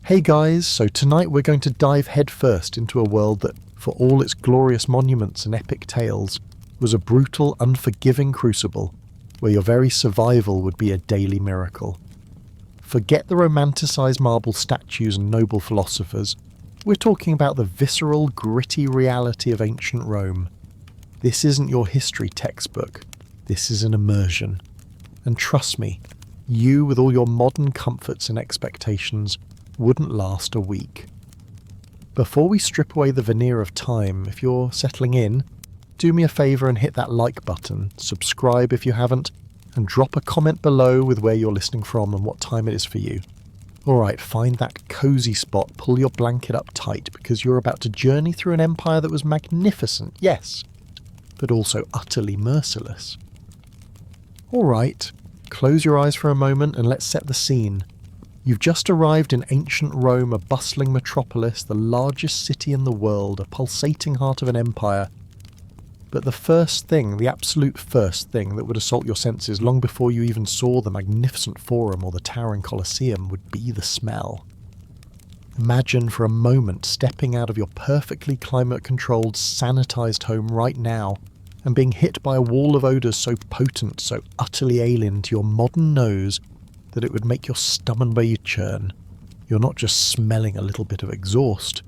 Hey guys, so tonight we're going to dive headfirst into a world that, for all its glorious monuments and epic tales, was a brutal, unforgiving crucible where your very survival would be a daily miracle. Forget the romanticised marble statues and noble philosophers. We're talking about the visceral, gritty reality of ancient Rome. This isn't your history textbook. This is an immersion. And trust me, you with all your modern comforts and expectations wouldn't last a week. Before we strip away the veneer of time, if you're settling in, do me a favour and hit that like button, subscribe if you haven't, and drop a comment below with where you're listening from and what time it is for you. Alright, find that cosy spot, pull your blanket up tight, because you're about to journey through an empire that was magnificent, yes, but also utterly merciless. Alright, close your eyes for a moment and let's set the scene. You've just arrived in ancient Rome, a bustling metropolis, the largest city in the world, a pulsating heart of an empire. But the first thing, the absolute first thing that would assault your senses long before you even saw the magnificent Forum or the towering Colosseum would be the smell. Imagine for a moment stepping out of your perfectly climate-controlled, sanitised home right now and being hit by a wall of odours so potent, so utterly alien to your modern nose that it would make your stomach churn. You're not just smelling a little bit of exhaust.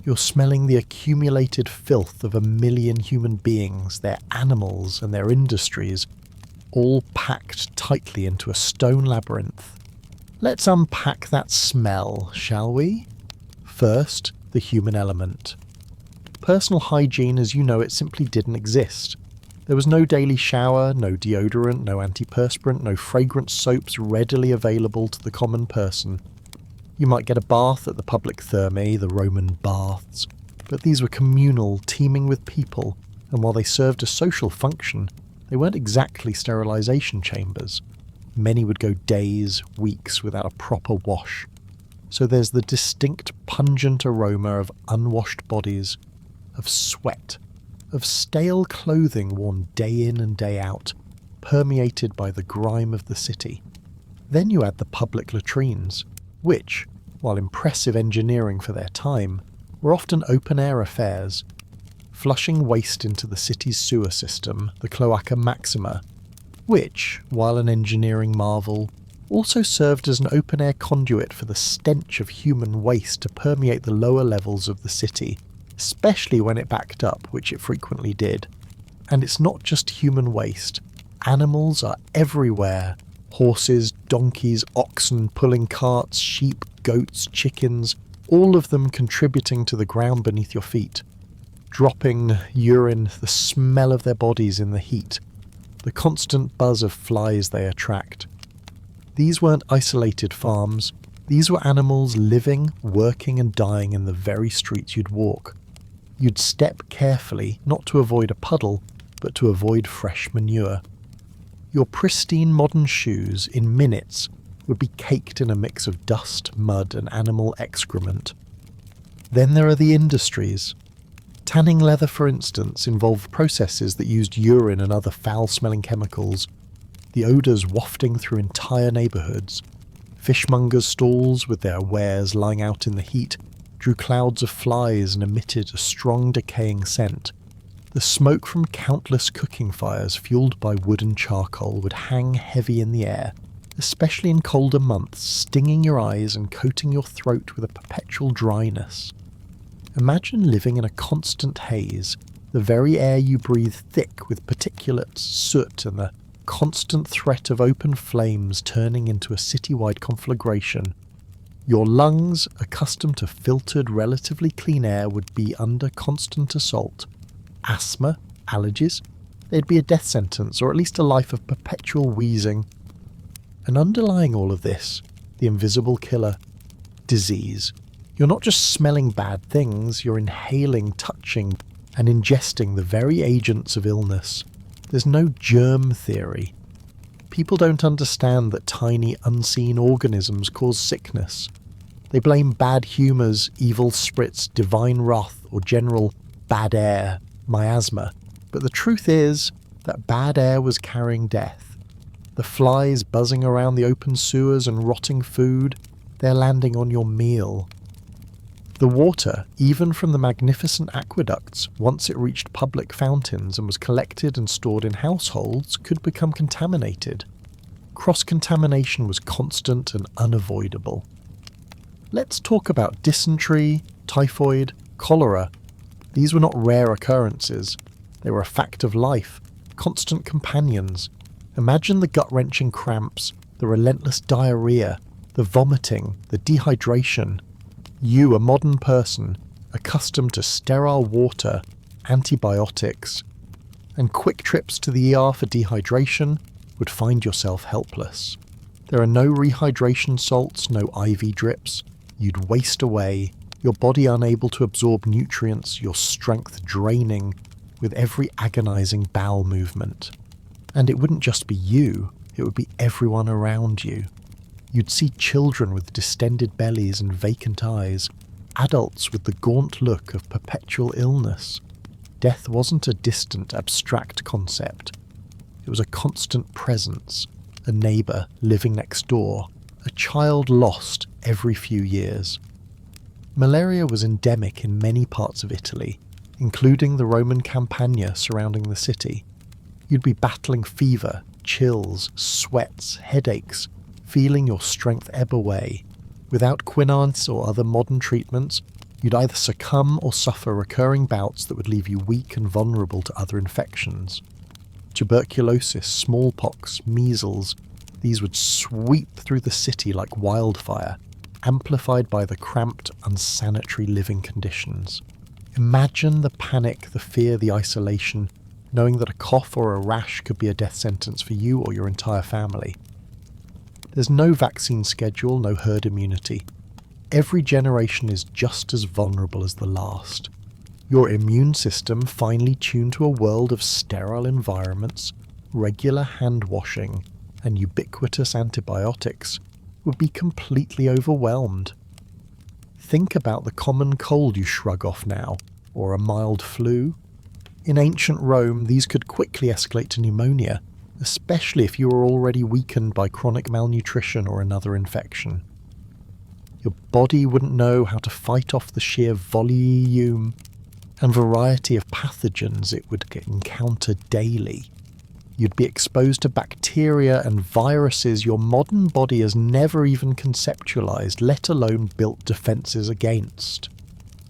You're smelling the accumulated filth of 1 million human beings, their animals and their industries, all packed tightly into a stone labyrinth. Let's unpack that smell, shall we? First, the human element. Personal hygiene as you know it simply didn't exist. There was no daily shower, no deodorant, no antiperspirant, no fragrant soaps readily available to the common person. You might get a bath at the public thermae, the Roman baths, but these were communal, teeming with people, and while they served a social function, they weren't exactly sterilisation chambers. Many would go days, weeks without a proper wash. So there's the distinct pungent aroma of unwashed bodies, of sweat, of stale clothing worn day in and day out, permeated by the grime of the city. Then you add the public latrines, which, while impressive engineering for their time, were often open-air affairs, flushing waste into the city's sewer system, the Cloaca Maxima, which, while an engineering marvel, also served as an open-air conduit for the stench of human waste to permeate the lower levels of the city, especially when it backed up, which it frequently did. And it's not just human waste. Animals are everywhere. Horses, donkeys, oxen pulling carts, sheep, goats, chickens, all of them contributing to the ground beneath your feet. Dropping urine, the smell of their bodies in the heat, the constant buzz of flies they attract. These weren't isolated farms. These were animals living, working and dying in the very streets you'd walk. You'd step carefully, not to avoid a puddle, but to avoid fresh manure. Your pristine modern shoes, in minutes, would be caked in a mix of dust, mud and animal excrement. Then there are the industries. Tanning leather, for instance, involved processes that used urine and other foul-smelling chemicals, the odours wafting through entire neighbourhoods. Fishmongers' stalls, with their wares lying out in the heat, drew clouds of flies and emitted a strong decaying scent. The smoke from countless cooking fires fueled by wood and charcoal would hang heavy in the air, especially in colder months, stinging your eyes and coating your throat with a perpetual dryness. Imagine living in a constant haze, the very air you breathe thick with particulates, soot and the constant threat of open flames turning into a citywide conflagration. Your lungs, accustomed to filtered, relatively clean air, would be under constant assault. Asthma, allergies, they'd be a death sentence, or at least a life of perpetual wheezing. And underlying all of this, the invisible killer, disease. You're not just smelling bad things, you're inhaling, touching, and ingesting the very agents of illness. There's no germ theory. People don't understand that tiny, unseen organisms cause sickness. They blame bad humours, evil spirits, divine wrath, or general bad air, miasma. But the truth is that bad air was carrying death. The flies buzzing around the open sewers and rotting food, they're landing on your meal. The water, even from the magnificent aqueducts, once it reached public fountains and was collected and stored in households, could become contaminated. Cross-contamination was constant and unavoidable. Let's talk about dysentery, typhoid, cholera. These were not rare occurrences. They were a fact of life, constant companions. Imagine the gut-wrenching cramps, the relentless diarrhea, the vomiting, the dehydration. You, a modern person, accustomed to sterile water, antibiotics, and quick trips to the ER for dehydration, would find yourself helpless. There are no rehydration salts, no IV drips. You'd waste away, your body unable to absorb nutrients, your strength draining with every agonizing bowel movement. And it wouldn't just be you, it would be everyone around you. You'd see children with distended bellies and vacant eyes, adults with the gaunt look of perpetual illness. Death wasn't a distant, abstract concept. It was a constant presence, a neighbour living next door, a child lost every few years. Malaria was endemic in many parts of Italy, including the Roman Campagna surrounding the city. You'd be battling fever, chills, sweats, headaches, feeling your strength ebb away. Without quinines or other modern treatments, you'd either succumb or suffer recurring bouts that would leave you weak and vulnerable to other infections. Tuberculosis, smallpox, measles, these would sweep through the city like wildfire, amplified by the cramped, unsanitary living conditions. Imagine the panic, the fear, the isolation, knowing that a cough or a rash could be a death sentence for you or your entire family. There's no vaccine schedule, no herd immunity. Every generation is just as vulnerable as the last. Your immune system, finely tuned to a world of sterile environments, regular hand washing, and ubiquitous antibiotics, would be completely overwhelmed. Think about the common cold you shrug off now, or a mild flu. In ancient Rome, these could quickly escalate to pneumonia, especially if you were already weakened by chronic malnutrition or another infection. Your body wouldn't know how to fight off the sheer volume and variety of pathogens it would encounter daily. You'd be exposed to bacteria and viruses your modern body has never even conceptualized, let alone built defenses against.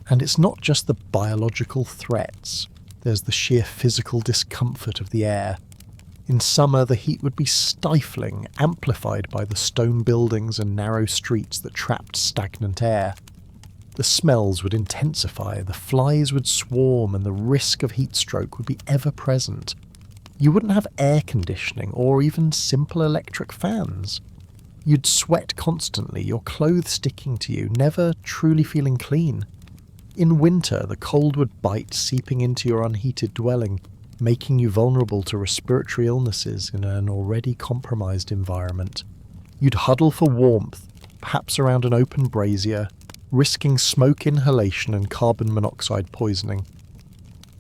And it's not just the biological threats. There's the sheer physical discomfort of the air. In summer, the heat would be stifling, amplified by the stone buildings and narrow streets that trapped stagnant air. The smells would intensify, the flies would swarm, and the risk of heat stroke would be ever present. You wouldn't have air conditioning or even simple electric fans. You'd sweat constantly, your clothes sticking to you, never truly feeling clean. In winter, the cold would bite, seeping into your unheated dwelling, making you vulnerable to respiratory illnesses in an already compromised environment. You'd huddle for warmth, perhaps around an open brazier, risking smoke inhalation and carbon monoxide poisoning.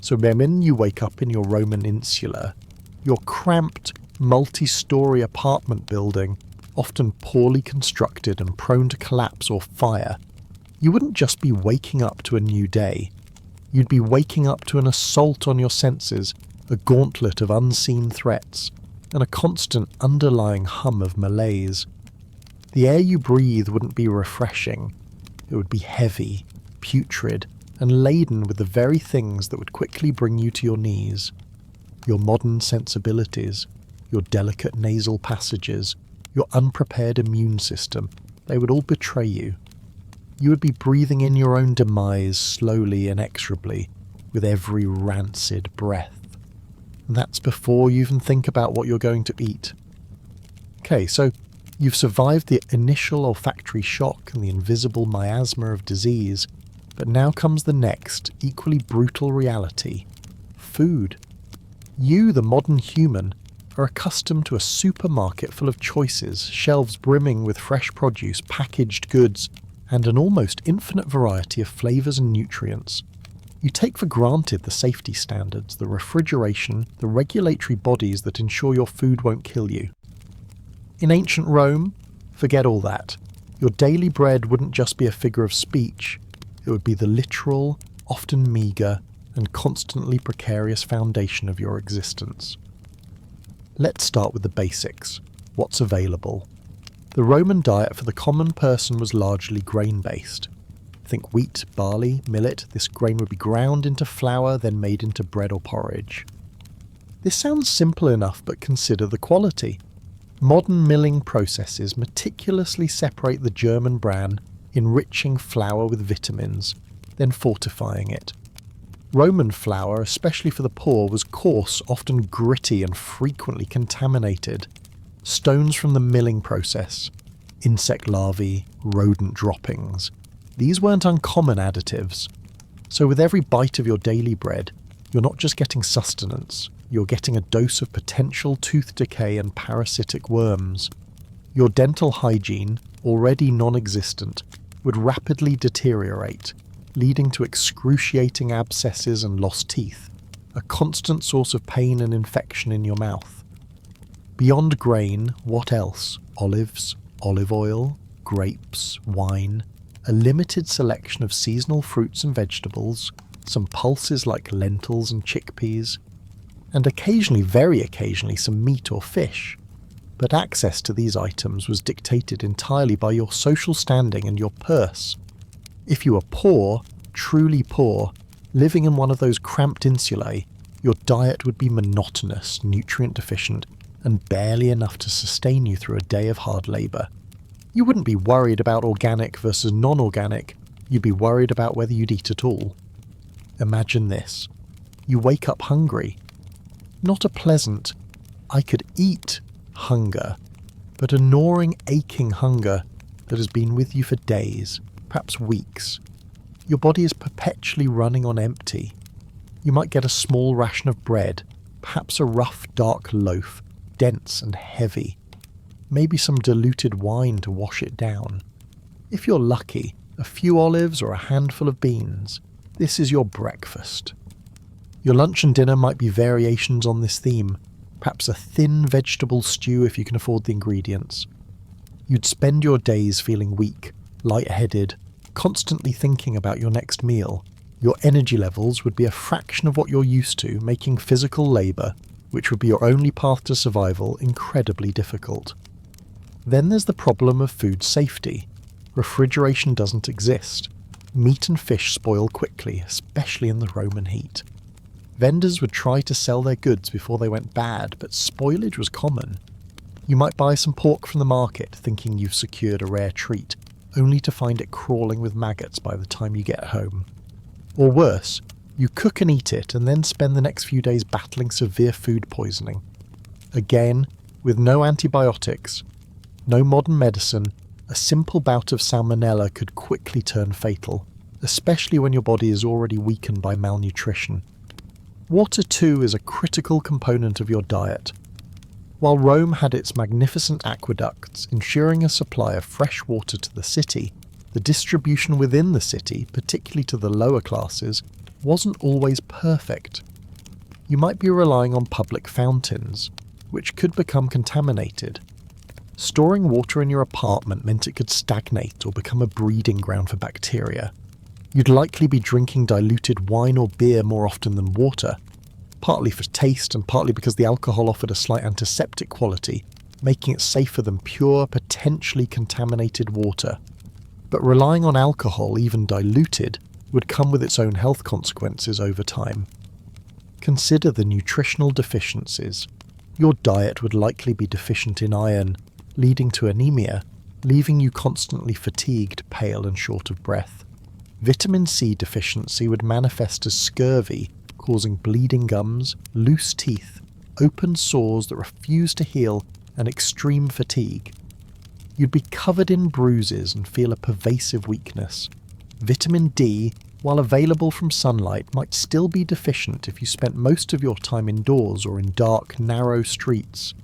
So when you wake up in your Roman insula, your cramped, multi-story apartment building, often poorly constructed and prone to collapse or fire, you wouldn't just be waking up to a new day. You'd be waking up to an assault on your senses, a gauntlet of unseen threats, and a constant underlying hum of malaise. The air you breathe wouldn't be refreshing. It would be heavy, putrid, and laden with the very things that would quickly bring you to your knees. Your modern sensibilities, your delicate nasal passages, your unprepared immune system, they would all betray you. You would be breathing in your own demise slowly, inexorably, with every rancid breath. And that's before you even think about what you're going to eat. Okay, so you've survived the initial olfactory shock and the invisible miasma of disease, but now comes the next, equally brutal reality: food. You, the modern human, are accustomed to a supermarket full of choices, shelves brimming with fresh produce, packaged goods, and an almost infinite variety of flavours and nutrients. You take for granted the safety standards, the refrigeration, the regulatory bodies that ensure your food won't kill you. In ancient Rome, forget all that. Your daily bread wouldn't just be a figure of speech, it would be the literal, often meagre, and constantly precarious foundation of your existence. Let's start with the basics. What's available? The Roman diet for the common person was largely grain-based. Think wheat, barley, millet. This grain would be ground into flour, then made into bread or porridge. This sounds simple enough, but consider the quality. Modern milling processes meticulously separate the German bran, enriching flour with vitamins, then fortifying it. Roman flour, especially for the poor, was coarse, often gritty and frequently contaminated. Stones from the milling process, insect larvae, rodent droppings. These weren't uncommon additives. So with every bite of your daily bread, you're not just getting sustenance, you're getting a dose of potential tooth decay and parasitic worms. Your dental hygiene, already non-existent, would rapidly deteriorate, leading to excruciating abscesses and lost teeth, a constant source of pain and infection in your mouth. Beyond grain, what else? Olives, olive oil, grapes, wine, a limited selection of seasonal fruits and vegetables, some pulses like lentils and chickpeas, and occasionally, very occasionally, some meat or fish. But access to these items was dictated entirely by your social standing and your purse. If you were poor, truly poor, living in one of those cramped insulae, your diet would be monotonous, nutrient deficient, and barely enough to sustain you through a day of hard labour. You wouldn't be worried about organic versus non-organic, you'd be worried about whether you'd eat at all. Imagine this. You wake up hungry. Not a pleasant, I could eat hunger, but a gnawing, aching hunger that has been with you for days, perhaps weeks. Your body is perpetually running on empty. You might get a small ration of bread, perhaps a rough, dark loaf, dense and heavy. Maybe some diluted wine to wash it down. If you're lucky, a few olives or a handful of beans. This is your breakfast. Your lunch and dinner might be variations on this theme, perhaps a thin vegetable stew if you can afford the ingredients. You'd spend your days feeling weak, lightheaded, constantly thinking about your next meal. Your energy levels would be a fraction of what you're used to, making physical labour, which would be your only path to survival, incredibly difficult. Then there's the problem of food safety. Refrigeration doesn't exist. Meat and fish spoil quickly, especially in the Roman heat. Vendors would try to sell their goods before they went bad, but spoilage was common. You might buy some pork from the market, thinking you've secured a rare treat, only to find it crawling with maggots by the time you get home. Or worse, you cook and eat it and then spend the next few days battling severe food poisoning. Again, with no antibiotics, no modern medicine, a simple bout of salmonella could quickly turn fatal, especially when your body is already weakened by malnutrition. Water too is a critical component of your diet. While Rome had its magnificent aqueducts ensuring a supply of fresh water to the city, the distribution within the city, particularly to the lower classes, wasn't always perfect. You might be relying on public fountains, which could become contaminated. Storing water in your apartment meant it could stagnate or become a breeding ground for bacteria. You'd likely be drinking diluted wine or beer more often than water, partly for taste and partly because the alcohol offered a slight antiseptic quality, making it safer than pure, potentially contaminated water. But relying on alcohol, even diluted, would come with its own health consequences over time. Consider the nutritional deficiencies. Your diet would likely be deficient in iron, leading to anemia, leaving you constantly fatigued, pale and short of breath. Vitamin C deficiency would manifest as scurvy, causing bleeding gums, loose teeth, open sores that refuse to heal, and extreme fatigue. You'd be covered in bruises and feel a pervasive weakness. Vitamin D, while available from sunlight, might still be deficient if you spent most of your time indoors or in dark, narrow streets.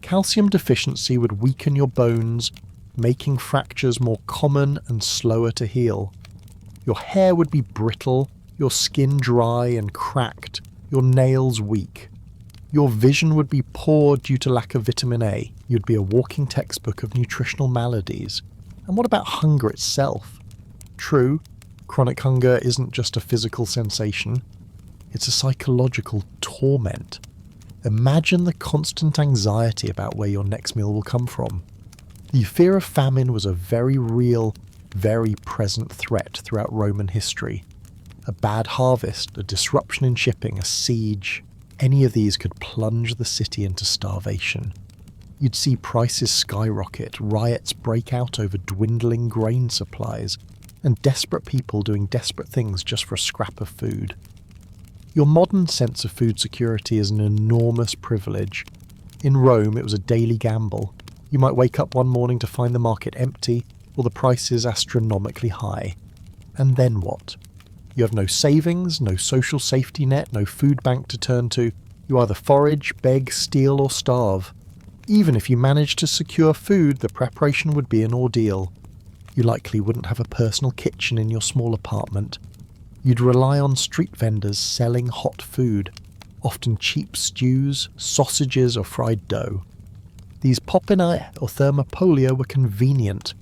Calcium deficiency would weaken your bones, making fractures more common and slower to heal. Your hair would be brittle, your skin dry and cracked, your nails weak. Your vision would be poor due to lack of vitamin A. You'd be a walking textbook of nutritional maladies. And what about hunger itself? True, chronic hunger isn't just a physical sensation, it's a psychological torment. Imagine the constant anxiety about where your next meal will come from. The fear of famine was a very real, very present threat throughout Roman history. A bad harvest, a disruption in shipping, a siege, any of these could plunge the city into starvation. You'd see prices skyrocket, riots break out over dwindling grain supplies, and desperate people doing desperate things just for a scrap of food. Your modern sense of food security is an enormous privilege. In Rome, it was a daily gamble. You might wake up one morning to find the market empty, or the prices astronomically high. And then what? You have no savings, no social safety net, no food bank to turn to. You either forage, beg, steal, or starve. Even if you managed to secure food, the preparation would be an ordeal. You likely wouldn't have a personal kitchen in your small apartment. You'd rely on street vendors selling hot food, often cheap stews, sausages, or fried dough. These popinae or thermopolia were convenient,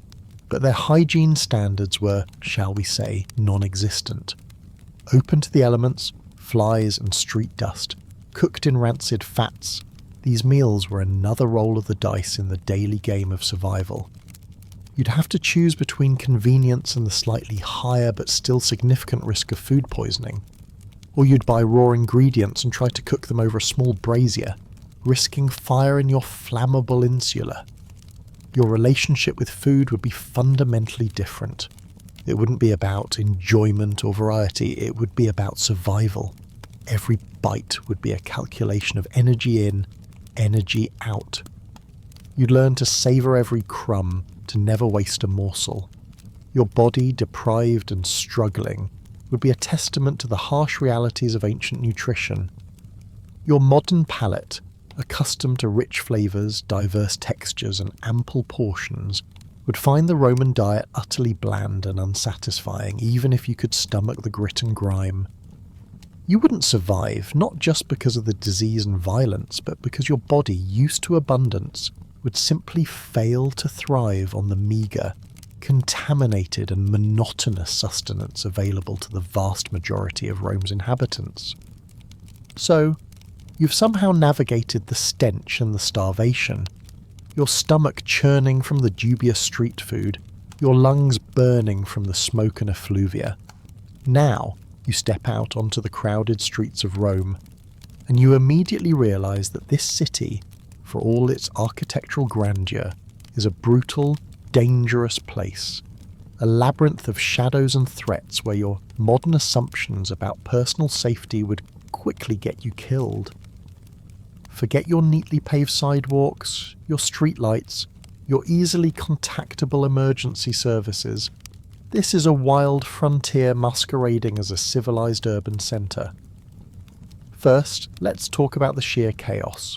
but their hygiene standards were, shall we say, non-existent. Open to the elements, flies and street dust, cooked in rancid fats, these meals were another roll of the dice in the daily game of survival. You'd have to choose between convenience and the slightly higher but still significant risk of food poisoning. Or you'd buy raw ingredients and try to cook them over a small brazier, risking fire in your flammable insula. Your relationship with food would be fundamentally different. It wouldn't be about enjoyment or variety, it would be about survival. Every bite would be a calculation of energy in, energy out. You'd learn to savour every crumb, to never waste a morsel. Your body, deprived and struggling, would be a testament to the harsh realities of ancient nutrition. Your modern palate, accustomed to rich flavours, diverse textures and ample portions, would find the Roman diet utterly bland and unsatisfying, even if you could stomach the grit and grime. You wouldn't survive, not just because of the disease and violence, but because your body, used to abundance, would simply fail to thrive on the meagre, contaminated and monotonous sustenance available to the vast majority of Rome's inhabitants. So, you've somehow navigated the stench and the starvation, your stomach churning from the dubious street food, your lungs burning from the smoke and effluvia. Now, you step out onto the crowded streets of Rome, and you immediately realise that this city, for all its architectural grandeur, is a brutal, dangerous place, a labyrinth of shadows and threats where your modern assumptions about personal safety would quickly get you killed. Forget your neatly paved sidewalks, your streetlights, your easily contactable emergency services. This is a wild frontier masquerading as a civilized urban centre. First, let's talk about the sheer chaos.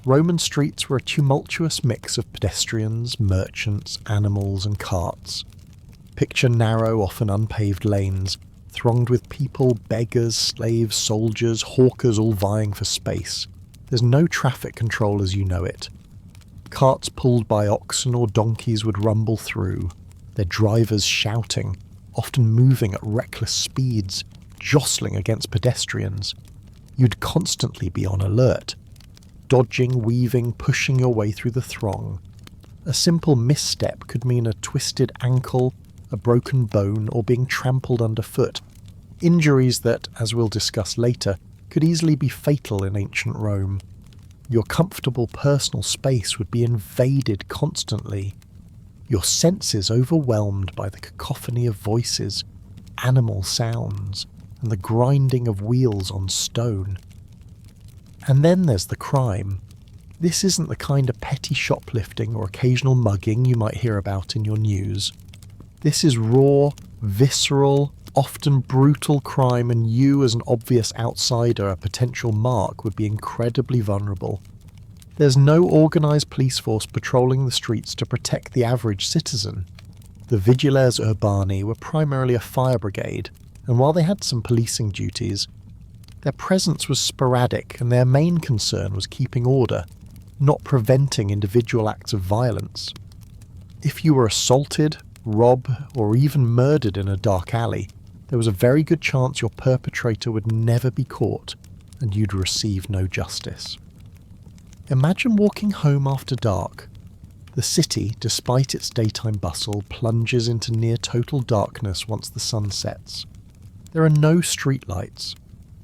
Roman streets were a tumultuous mix of pedestrians, merchants, animals and carts. Picture narrow, often unpaved lanes, thronged with people, beggars, slaves, soldiers, hawkers all vying for space. There's no traffic control as you know it. Carts pulled by oxen or donkeys would rumble through, their drivers shouting, often moving at reckless speeds, jostling against pedestrians. You'd constantly be on alert, dodging, weaving, pushing your way through the throng. A simple misstep could mean a twisted ankle, a broken bone, or being trampled underfoot. Injuries that, as we'll discuss later, could easily be fatal in ancient Rome. Your comfortable personal space would be invaded constantly. Your senses overwhelmed by the cacophony of voices, animal sounds, and the grinding of wheels on stone. And then there's the crime. This isn't the kind of petty shoplifting or occasional mugging you might hear about in your news. This is raw, visceral, often brutal crime, and you as an obvious outsider, a potential mark, would be incredibly vulnerable. There's no organised police force patrolling the streets to protect the average citizen. The vigiles urbani were primarily a fire brigade, and while they had some policing duties, their presence was sporadic and their main concern was keeping order, not preventing individual acts of violence. If you were assaulted, robbed, or even murdered in a dark alley, there was a very good chance your perpetrator would never be caught and you'd receive no justice. Imagine walking home after dark. The city, despite its daytime bustle, plunges into near total darkness once the sun sets. There are no streetlights.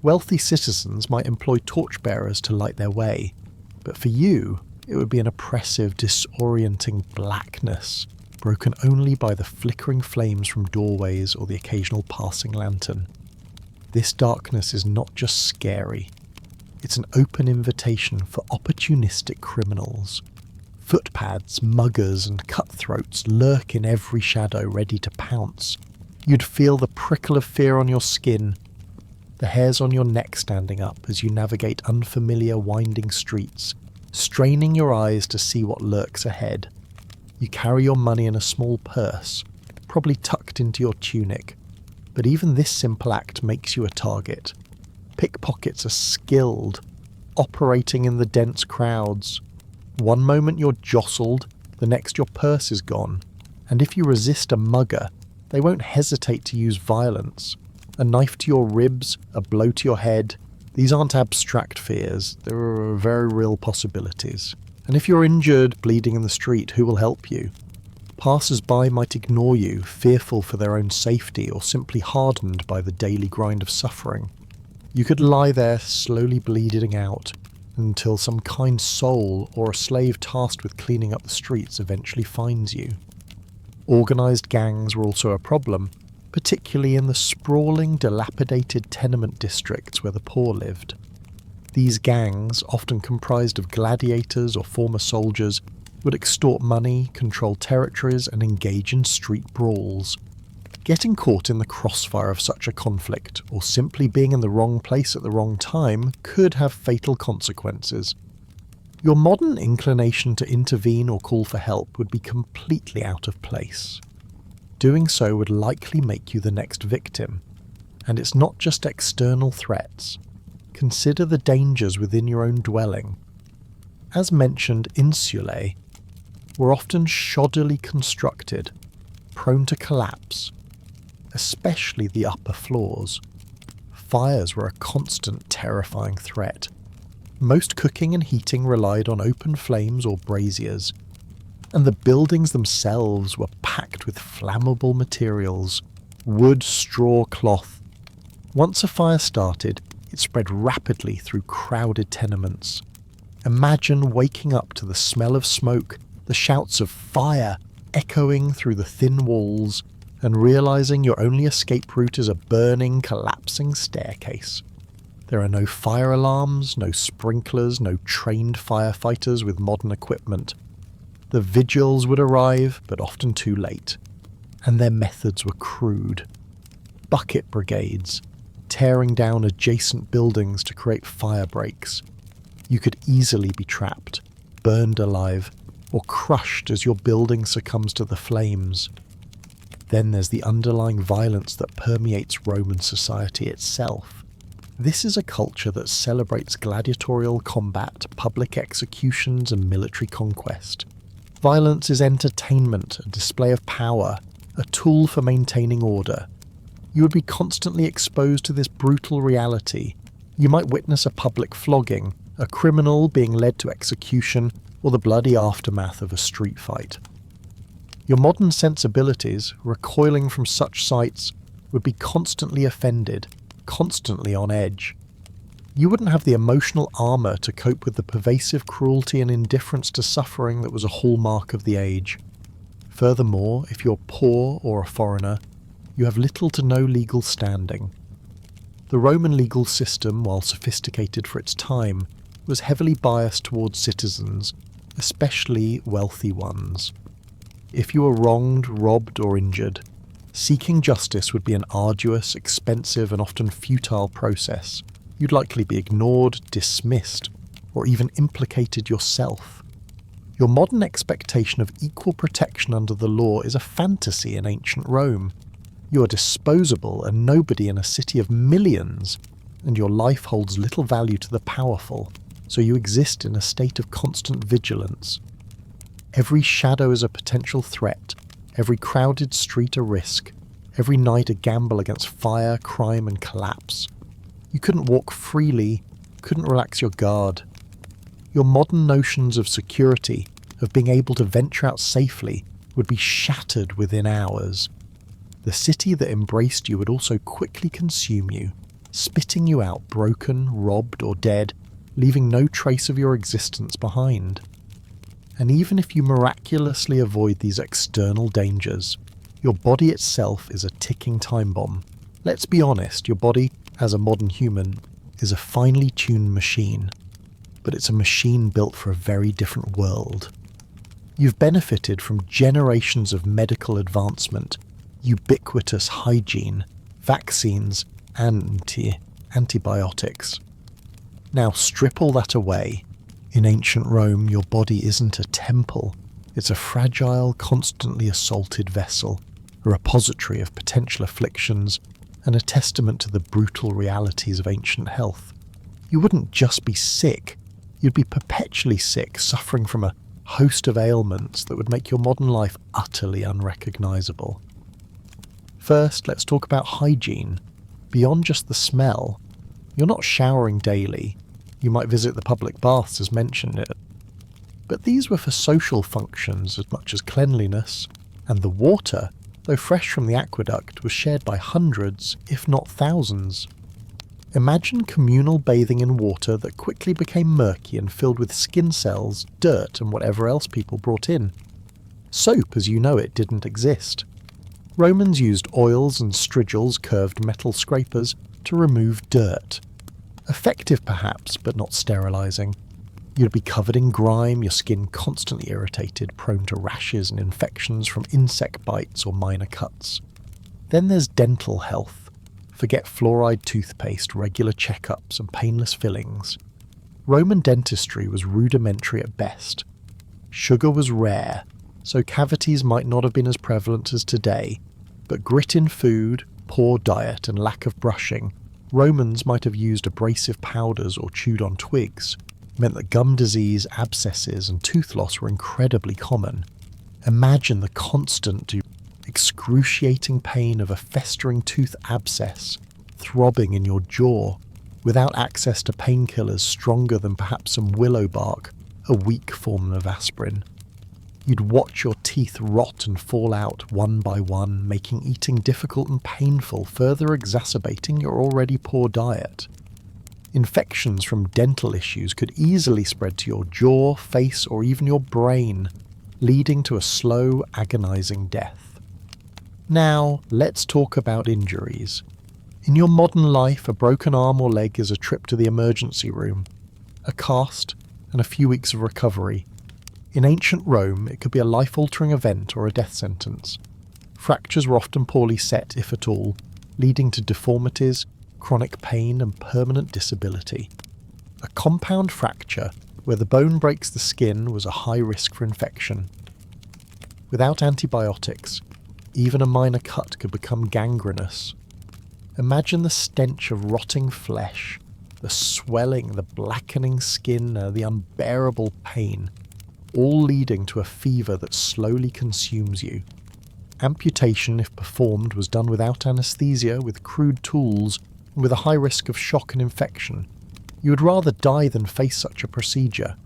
Wealthy citizens might employ torchbearers to light their way, but for you, it would be an oppressive, disorienting blackness, broken only by the flickering flames from doorways or the occasional passing lantern. This darkness is not just scary, it's an open invitation for opportunistic criminals. Footpads, muggers, and cutthroats lurk in every shadow, ready to pounce. You'd feel the prickle of fear on your skin, the hairs on your neck standing up as you navigate unfamiliar winding streets, straining your eyes to see what lurks ahead. You carry your money in a small purse, probably tucked into your tunic, but even this simple act makes you a target. Pickpockets are skilled, operating in the dense crowds. One moment you're jostled, the next your purse is gone, and if you resist a mugger, they won't hesitate to use violence. A knife to your ribs, a blow to your head. These aren't abstract fears, they're very real possibilities. And if you're injured, bleeding in the street, who will help you? Passers-by might ignore you, fearful for their own safety or simply hardened by the daily grind of suffering. You could lie there, slowly bleeding out, until some kind soul or a slave tasked with cleaning up the streets eventually finds you. Organised gangs were also a problem, particularly in the sprawling, dilapidated tenement districts where the poor lived. These gangs, often comprised of gladiators or former soldiers, would extort money, control territories, and engage in street brawls. Getting caught in the crossfire of such a conflict, or simply being in the wrong place at the wrong time, could have fatal consequences. Your modern inclination to intervene or call for help would be completely out of place. Doing so would likely make you the next victim. And it's not just external threats. Consider the dangers within your own dwelling. As mentioned, insulae were often shoddily constructed, prone to collapse, especially the upper floors. Fires were a constant, terrifying threat. Most cooking and heating relied on open flames or braziers, and the buildings themselves were packed with flammable materials, wood, straw, cloth. Once a fire started, it spread rapidly through crowded tenements. Imagine waking up to the smell of smoke, the shouts of fire echoing through the thin walls, and realizing your only escape route is a burning, collapsing staircase. There are no fire alarms, no sprinklers, no trained firefighters with modern equipment. The vigils would arrive, but often too late, and their methods were crude. Bucket brigades, tearing down adjacent buildings to create fire breaks. You could easily be trapped, burned alive, or crushed as your building succumbs to the flames. Then there's the underlying violence that permeates Roman society itself. This is a culture that celebrates gladiatorial combat, public executions, and military conquest. Violence is entertainment, a display of power, a tool for maintaining order. You would be constantly exposed to this brutal reality. You might witness a public flogging, a criminal being led to execution, or the bloody aftermath of a street fight. Your modern sensibilities, recoiling from such sights, would be constantly offended, constantly on edge. You wouldn't have the emotional armour to cope with the pervasive cruelty and indifference to suffering that was a hallmark of the age. Furthermore, if you're poor or a foreigner, you have little to no legal standing. The Roman legal system, while sophisticated for its time, was heavily biased towards citizens, especially wealthy ones. If you were wronged, robbed, or injured, seeking justice would be an arduous, expensive, and often futile process. You'd likely be ignored, dismissed, or even implicated yourself. Your modern expectation of equal protection under the law is a fantasy in ancient Rome. You are disposable and nobody in a city of millions, and your life holds little value to the powerful, so you exist in a state of constant vigilance. Every shadow is a potential threat, every crowded street a risk, every night a gamble against fire, crime and collapse. You couldn't walk freely, couldn't relax your guard. Your modern notions of security, of being able to venture out safely, would be shattered within hours. The city that embraced you would also quickly consume you, spitting you out broken, robbed or dead, leaving no trace of your existence behind. And even if you miraculously avoid these external dangers, your body itself is a ticking time bomb. Let's be honest, your body, as a modern human, is a finely tuned machine, but it's a machine built for a very different world. You've benefited from generations of medical advancement, ubiquitous hygiene, vaccines, and antibiotics. Now strip all that away. In ancient Rome, your body isn't a temple. It's a fragile, constantly assaulted vessel, a repository of potential afflictions, and a testament to the brutal realities of ancient health. You wouldn't just be sick, you'd be perpetually sick, suffering from a host of ailments that would make your modern life utterly unrecognisable. First, let's talk about hygiene. Beyond just the smell, you're not showering daily. You might visit the public baths as mentioned, but these were for social functions as much as cleanliness, and the water, though fresh from the aqueduct, was shared by hundreds, if not thousands. Imagine communal bathing in water that quickly became murky and filled with skin cells, dirt and whatever else people brought in. Soap, as you know it, didn't exist. Romans used oils and strigils, curved metal scrapers, to remove dirt. Effective perhaps, but not sterilising. You'd be covered in grime, your skin constantly irritated, prone to rashes and infections from insect bites or minor cuts. Then there's dental health. Forget fluoride toothpaste, regular checkups and painless fillings. Roman dentistry was rudimentary at best. Sugar was rare, so cavities might not have been as prevalent as today, but grit in food, poor diet and lack of brushing, Romans might have used abrasive powders or chewed on twigs, meant that gum disease, abscesses and tooth loss were incredibly common. Imagine the constant, excruciating pain of a festering tooth abscess, throbbing in your jaw, without access to painkillers stronger than perhaps some willow bark, a weak form of aspirin. You'd watch your teeth rot and fall out one by one, making eating difficult and painful, further exacerbating your already poor diet. Infections from dental issues could easily spread to your jaw, face, or even your brain, leading to a slow, agonizing death. Now, let's talk about injuries. In your modern life, a broken arm or leg is a trip to the emergency room, a cast, and a few weeks of recovery. In ancient Rome, it could be a life-altering event or a death sentence. Fractures were often poorly set, if at all, leading to deformities, chronic pain and permanent disability. A compound fracture, where the bone breaks the skin, was a high risk for infection. Without antibiotics, even a minor cut could become gangrenous. Imagine the stench of rotting flesh, the swelling, the blackening skin, the unbearable pain, all leading to a fever that slowly consumes you. Amputation, if performed, was done without anaesthesia, with crude tools, and with a high risk of shock and infection. You would rather die than face such a procedure.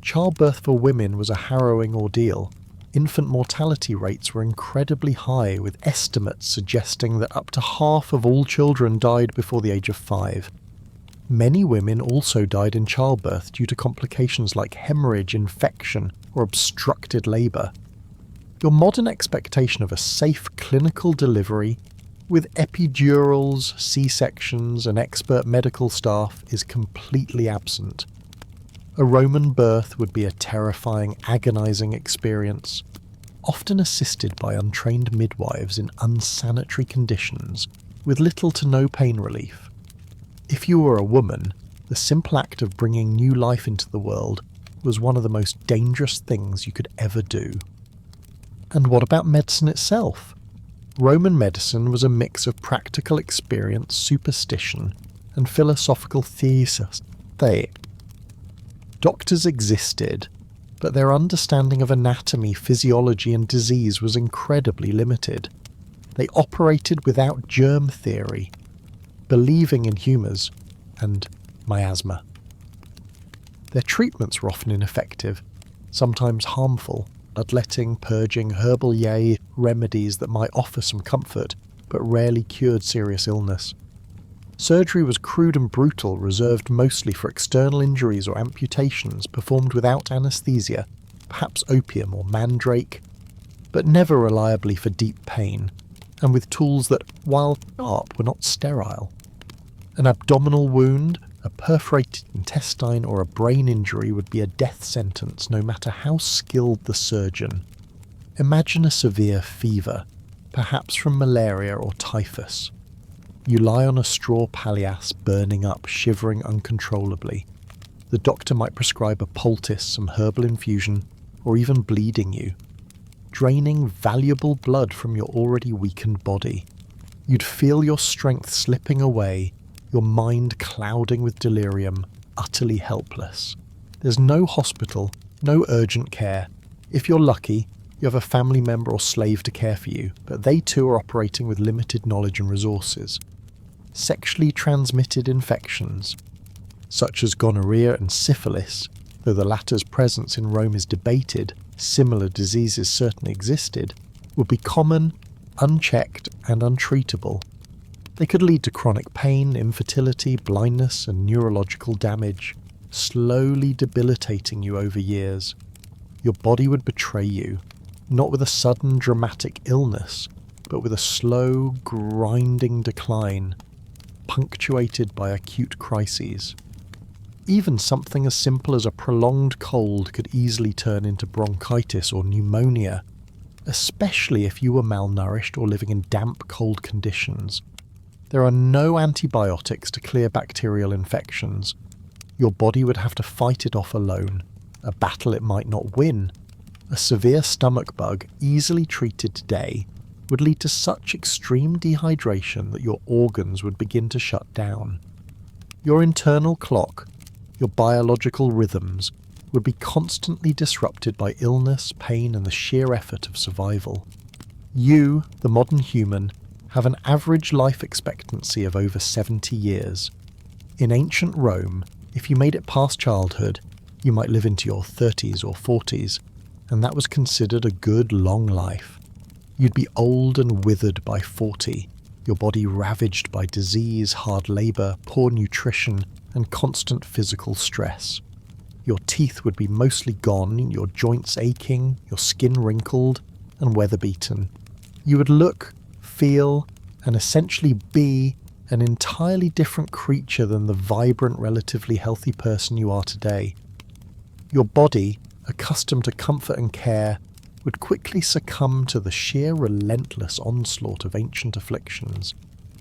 Childbirth for women was a harrowing ordeal. Infant mortality rates were incredibly high, with estimates suggesting that up to half of all children died before the age of 5. Many women also died in childbirth due to complications like hemorrhage, infection, or obstructed labour. Your modern expectation of a safe clinical delivery, with epidurals, C-sections, and expert medical staff, is completely absent. A Roman birth would be a terrifying, agonising experience, often assisted by untrained midwives in unsanitary conditions, with little to no pain relief. If you were a woman, the simple act of bringing new life into the world was one of the most dangerous things you could ever do. And what about medicine itself? Roman medicine was a mix of practical experience, superstition, and philosophical thesis. Doctors existed, but their understanding of anatomy, physiology and disease was incredibly limited. They operated without germ theory, believing in humours and miasma. Their treatments were often ineffective, sometimes harmful, bloodletting, purging, herbal remedies that might offer some comfort, but rarely cured serious illness. Surgery was crude and brutal, reserved mostly for external injuries or amputations performed without anaesthesia, perhaps opium or mandrake, but never reliably for deep pain, and with tools that, while sharp, were not sterile. An abdominal wound, a perforated intestine or a brain injury would be a death sentence no matter how skilled the surgeon. Imagine a severe fever, perhaps from malaria or typhus. You lie on a straw palliasse, burning up, shivering uncontrollably. The doctor might prescribe a poultice, some herbal infusion, or even bleeding you, draining valuable blood from your already weakened body. You'd feel your strength slipping away, your mind clouding with delirium, utterly helpless. There's no hospital, no urgent care. If you're lucky, you have a family member or slave to care for you, but they too are operating with limited knowledge and resources. Sexually transmitted infections, such as gonorrhea and syphilis, though the latter's presence in Rome is debated, similar diseases certainly existed, would be common, unchecked and untreatable. They could lead to chronic pain, infertility, blindness and neurological damage, slowly debilitating you over years. Your body would betray you, not with a sudden dramatic illness, but with a slow, grinding decline, punctuated by acute crises. Even something as simple as a prolonged cold could easily turn into bronchitis or pneumonia, especially if you were malnourished or living in damp, cold conditions. There are no antibiotics to clear bacterial infections. Your body would have to fight it off alone, a battle it might not win. A severe stomach bug, easily treated today, would lead to such extreme dehydration that your organs would begin to shut down. Your internal clock, your biological rhythms, would be constantly disrupted by illness, pain and the sheer effort of survival. You, the modern human, have an average life expectancy of over 70 years. In ancient Rome, if you made it past childhood, you might live into your 30s or 40s, and that was considered a good long life. You'd be old and withered by 40, your body ravaged by disease, hard labour, poor nutrition, and constant physical stress. Your teeth would be mostly gone, your joints aching, your skin wrinkled and weather-beaten. You would look, feel, and essentially be an entirely different creature than the vibrant, relatively healthy person you are today. Your body, accustomed to comfort and care, would quickly succumb to the sheer relentless onslaught of ancient afflictions.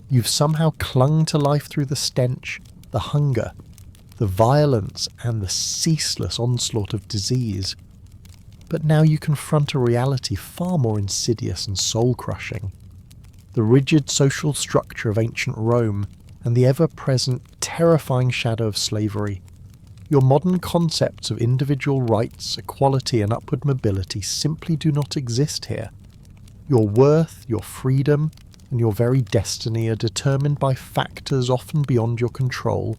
You've somehow clung to life through the stench, the hunger, the violence and the ceaseless onslaught of disease. But now you confront a reality far more insidious and soul-crushing. The rigid social structure of ancient Rome and the ever-present, terrifying shadow of slavery. Your modern concepts of individual rights, equality and upward mobility simply do not exist here. Your worth, your freedom, and your very destiny are determined by factors often beyond your control,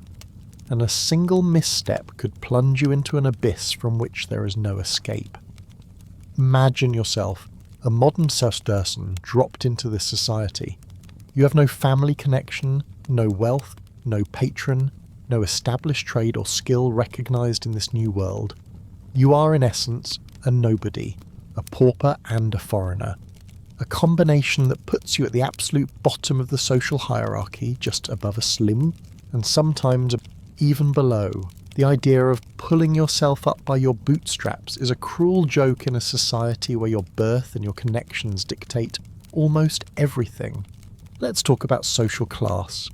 and a single misstep could plunge you into an abyss from which there is no escape. Imagine yourself, a modern Cistercian, dropped into this society. You have no family connection, no wealth, no patron, no established trade or skill recognised in this new world. You are in essence a nobody, a pauper and a foreigner. A combination that puts you at the absolute bottom of the social hierarchy, just above a slim, and sometimes even below. The idea of pulling yourself up by your bootstraps is a cruel joke in a society where your birth and your connections dictate almost everything. Let's talk about social class.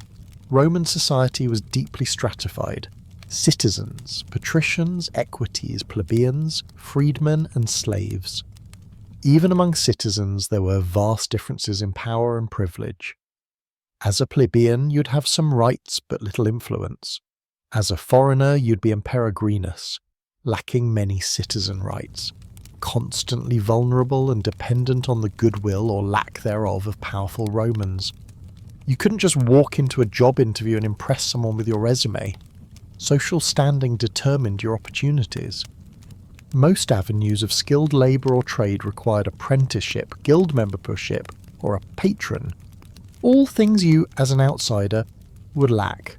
Roman society was deeply stratified. Citizens, patricians, equites, plebeians, freedmen and slaves. Even among citizens there were vast differences in power and privilege. As a plebeian you'd have some rights but little influence. As a foreigner you'd be in peregrinus, lacking many citizen rights, constantly vulnerable and dependent on the goodwill or lack thereof of powerful Romans. You couldn't just walk into a job interview and impress someone with your resume. Social standing determined your opportunities. Most avenues of skilled labour or trade required apprenticeship, guild membership, or a patron. All things you, as an outsider, would lack.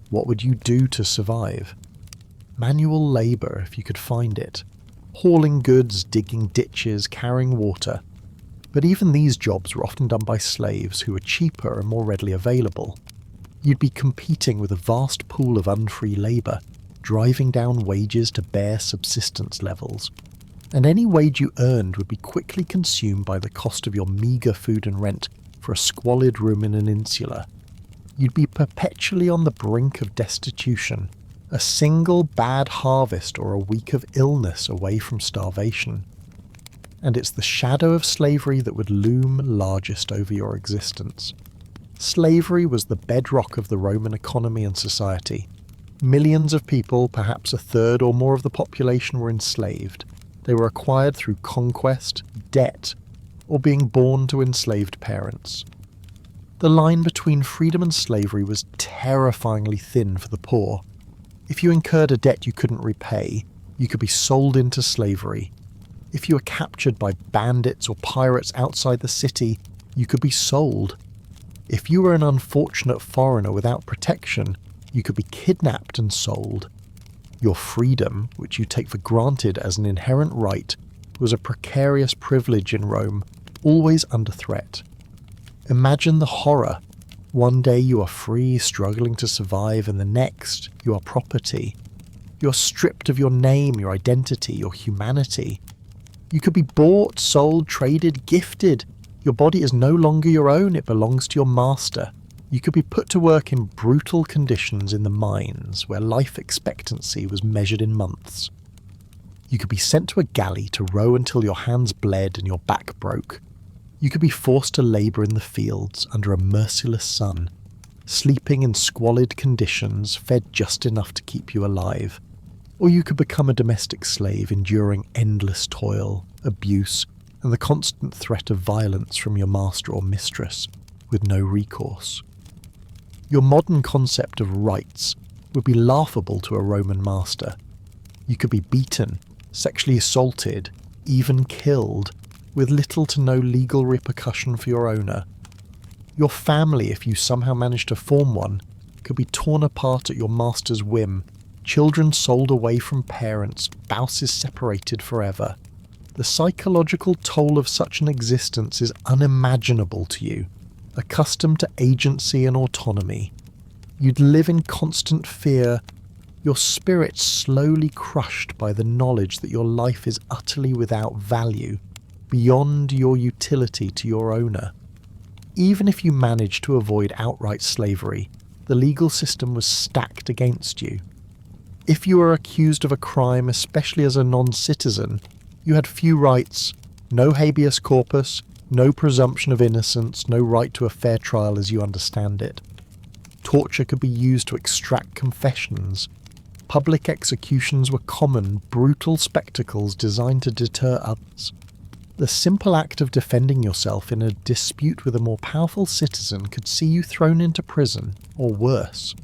What would you do to survive? Manual labour, if you could find it. Hauling goods, digging ditches, carrying water. But even these jobs were often done by slaves who were cheaper and more readily available. You'd be competing with a vast pool of unfree labour, driving down wages to bare subsistence levels. And any wage you earned would be quickly consumed by the cost of your meagre food and rent for a squalid room in an insula. You'd be perpetually on the brink of destitution, a single bad harvest or a week of illness away from starvation. And it's the shadow of slavery that would loom largest over your existence. Slavery was the bedrock of the Roman economy and society. Millions of people, perhaps a third or more of the population, were enslaved. They were acquired through conquest, debt, or being born to enslaved parents. The line between freedom and slavery was terrifyingly thin for the poor. If you incurred a debt you couldn't repay, you could be sold into slavery. If you were captured by bandits or pirates outside the city, you could be sold. If you were an unfortunate foreigner without protection, you could be kidnapped and sold. Your freedom, which you take for granted as an inherent right, was a precarious privilege in Rome, always under threat. Imagine the horror. One day you are free, struggling to survive, and the next you are property. You're stripped of your name, your identity, your humanity. You could be bought, sold, traded, gifted. Your body is no longer your own, it belongs to your master. You could be put to work in brutal conditions in the mines, where life expectancy was measured in months. You could be sent to a galley to row until your hands bled and your back broke. You could be forced to labour in the fields under a merciless sun, sleeping in squalid conditions, fed just enough to keep you alive. Or you could become a domestic slave, enduring endless toil, abuse, and the constant threat of violence from your master or mistress, with no recourse. Your modern concept of rights would be laughable to a Roman master. You could be beaten, sexually assaulted, even killed, with little to no legal repercussion for your owner. Your family, if you somehow managed to form one, could be torn apart at your master's whim, children sold away from parents, spouses separated forever. The psychological toll of such an existence is unimaginable to you, accustomed to agency and autonomy. You'd live in constant fear, your spirit slowly crushed by the knowledge that your life is utterly without value, beyond your utility to your owner. Even if you managed to avoid outright slavery, the legal system was stacked against you. If you were accused of a crime, especially as a non-citizen, you had few rights, no habeas corpus, no presumption of innocence, no right to a fair trial as you understand it. Torture could be used to extract confessions. Public executions were common, brutal spectacles designed to deter others. The simple act of defending yourself in a dispute with a more powerful citizen could see you thrown into prison, or worse.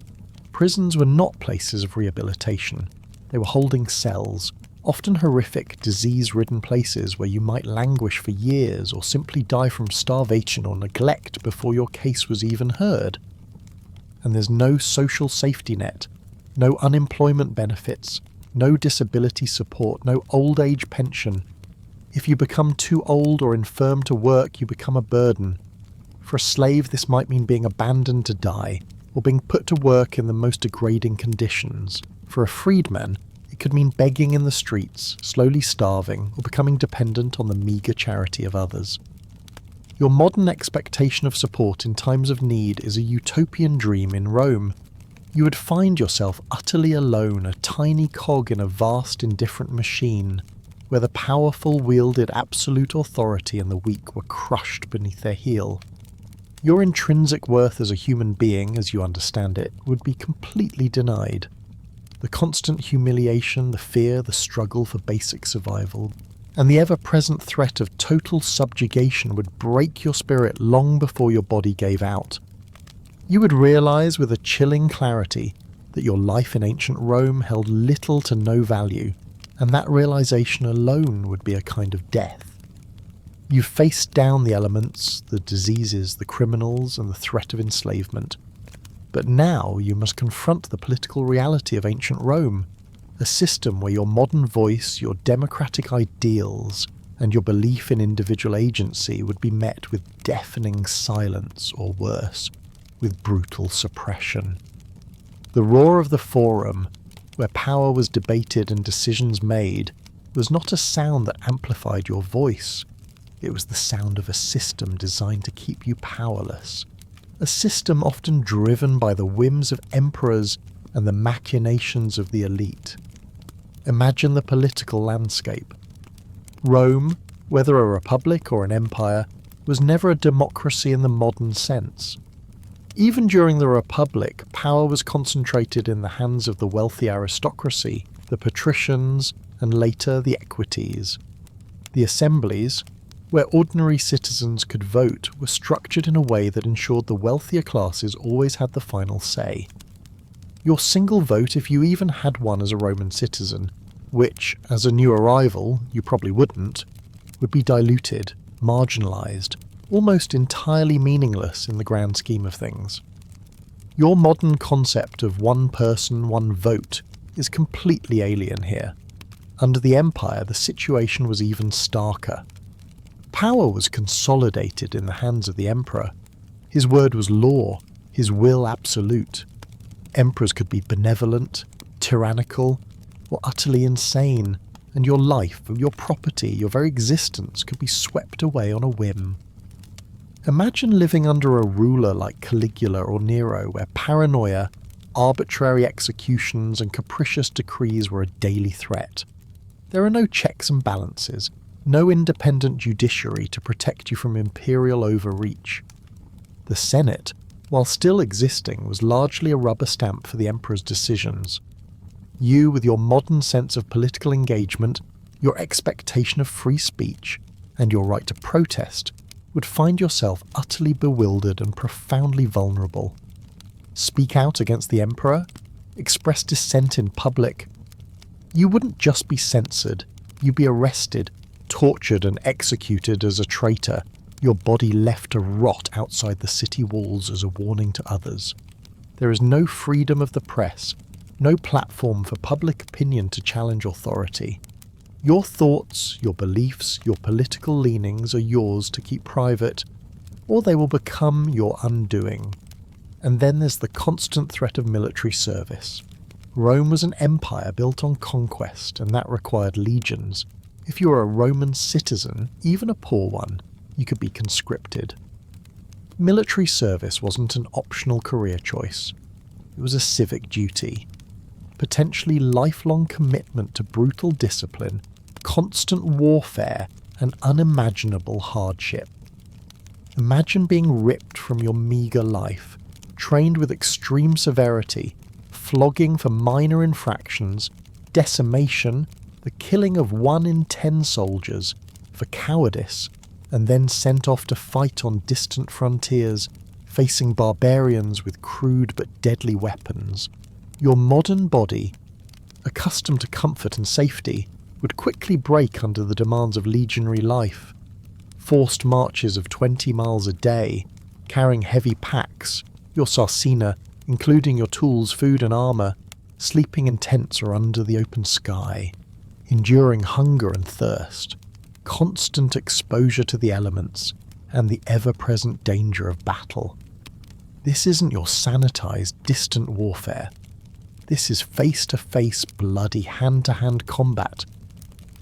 Prisons were not places of rehabilitation. They were holding cells, often horrific, disease-ridden places where you might languish for years or simply die from starvation or neglect before your case was even heard. And there's no social safety net, no unemployment benefits, no disability support, no old age pension. If you become too old or infirm to work, you become a burden. For a slave, this might mean being abandoned to die, or being put to work in the most degrading conditions. For a freedman, it could mean begging in the streets, slowly starving, or becoming dependent on the meagre charity of others. Your modern expectation of support in times of need is a utopian dream in Rome. You would find yourself utterly alone, a tiny cog in a vast, indifferent machine, where the powerful wielded absolute authority and the weak were crushed beneath their heel. Your intrinsic worth as a human being, as you understand it, would be completely denied. The constant humiliation, the fear, the struggle for basic survival, and the ever-present threat of total subjugation would break your spirit long before your body gave out. You would realize with a chilling clarity that your life in ancient Rome held little to no value, and that realization alone would be a kind of death. You faced down the elements, the diseases, the criminals, and the threat of enslavement. But now you must confront the political reality of ancient Rome, a system where your modern voice, your democratic ideals, and your belief in individual agency would be met with deafening silence, or worse, with brutal suppression. The roar of the forum, where power was debated and decisions made, was not a sound that amplified your voice. It was the sound of a system designed to keep you powerless. A system often driven by the whims of emperors and the machinations of the elite. Imagine the political landscape. Rome, whether a republic or an empire, was never a democracy in the modern sense. Even during the Republic, power was concentrated in the hands of the wealthy aristocracy, the patricians, and later the equites. The assemblies, where ordinary citizens could vote, were structured in a way that ensured the wealthier classes always had the final say. Your single vote, if you even had one as a Roman citizen, which, as a new arrival, you probably wouldn't, would be diluted, marginalised, almost entirely meaningless in the grand scheme of things. Your modern concept of one person, one vote is completely alien here. Under the Empire, the situation was even starker. Power was consolidated in the hands of the emperor. His word was law, his will absolute. Emperors could be benevolent, tyrannical, or utterly insane, and your life, your property, your very existence could be swept away on a whim. Imagine living under a ruler like Caligula or Nero, where paranoia, arbitrary executions, and capricious decrees were a daily threat. There are no checks and balances, no independent judiciary to protect you from imperial overreach. The Senate, while still existing, was largely a rubber stamp for the emperor's decisions. You, with your modern sense of political engagement, your expectation of free speech, and your right to protest, would find yourself utterly bewildered and profoundly vulnerable. Speak out against the emperor? Express dissent in public? You wouldn't just be censored, you'd be arrested, tortured and executed as a traitor, your body left to rot outside the city walls as a warning to others. There is no freedom of the press, no platform for public opinion to challenge authority. Your thoughts, your beliefs, your political leanings are yours to keep private, or they will become your undoing. And then there's the constant threat of military service. Rome was an empire built on conquest, and that required legions. If you were a Roman citizen, even a poor one, you could be conscripted. Military service wasn't an optional career choice. It was a civic duty. Potentially lifelong commitment to brutal discipline, constant warfare, and unimaginable hardship. Imagine being ripped from your meagre life, trained with extreme severity, flogging for minor infractions, decimation, the killing of 1 in 10 soldiers, for cowardice, and then sent off to fight on distant frontiers, facing barbarians with crude but deadly weapons. Your modern body, accustomed to comfort and safety, would quickly break under the demands of legionary life. Forced marches of 20 miles a day, carrying heavy packs, your sarcina, including your tools, food and armour, sleeping in tents or under the open sky, enduring hunger and thirst, constant exposure to the elements, and the ever-present danger of battle. This isn't your sanitized, distant warfare. This is face-to-face, bloody, hand-to-hand combat,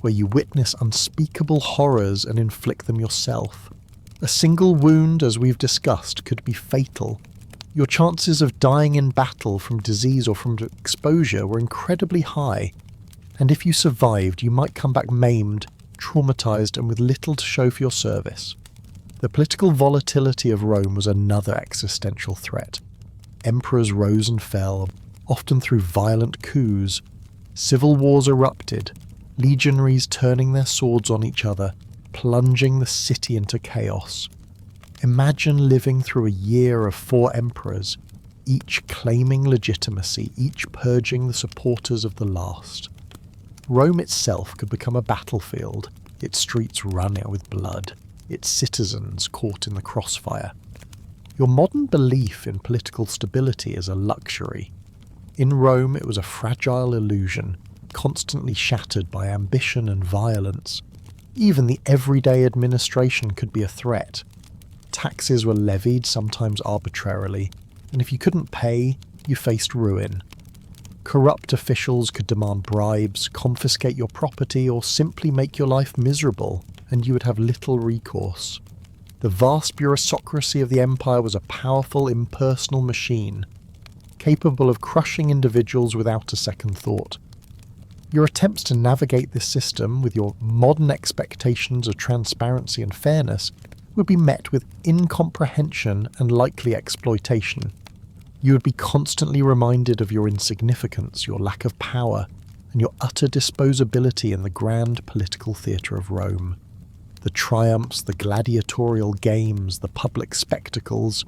where you witness unspeakable horrors and inflict them yourself. A single wound, as we've discussed, could be fatal. Your chances of dying in battle from disease or from exposure were incredibly high, and if you survived, you might come back maimed, traumatized, and with little to show for your service. The political volatility of Rome was another existential threat. Emperors rose and fell, often through violent coups. Civil wars erupted, legionaries turning their swords on each other, plunging the city into chaos. Imagine living through a year of 4 emperors, each claiming legitimacy, each purging the supporters of the last. Rome itself could become a battlefield, its streets running with blood, its citizens caught in the crossfire. Your modern belief in political stability is a luxury. In Rome it was a fragile illusion, constantly shattered by ambition and violence. Even the everyday administration could be a threat. Taxes were levied, sometimes arbitrarily, and if you couldn't pay, you faced ruin. Corrupt officials could demand bribes, confiscate your property, or simply make your life miserable, and you would have little recourse. The vast bureaucracy of the empire was a powerful, impersonal machine, capable of crushing individuals without a second thought. Your attempts to navigate this system with your modern expectations of transparency and fairness would be met with incomprehension and likely exploitation. You would be constantly reminded of your insignificance, your lack of power, and your utter disposability in the grand political theatre of Rome. The triumphs, the gladiatorial games, the public spectacles,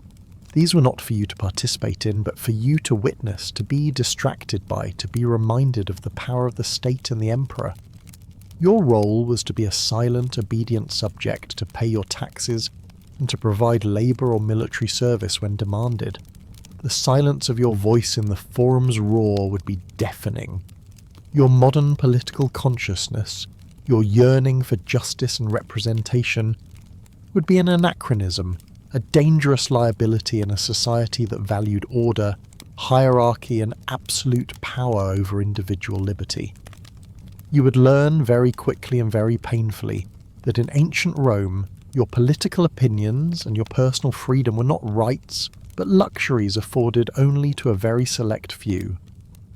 these were not for you to participate in, but for you to witness, to be distracted by, to be reminded of the power of the state and the emperor. Your role was to be a silent, obedient subject, to pay your taxes, and to provide labour or military service when demanded. The silence of your voice in the forum's roar would be deafening. Your modern political consciousness, your yearning for justice and representation, would be an anachronism, a dangerous liability in a society that valued order, hierarchy, and absolute power over individual liberty. You would learn very quickly and very painfully that in ancient Rome, your political opinions and your personal freedom were not rights, but luxuries afforded only to a very select few,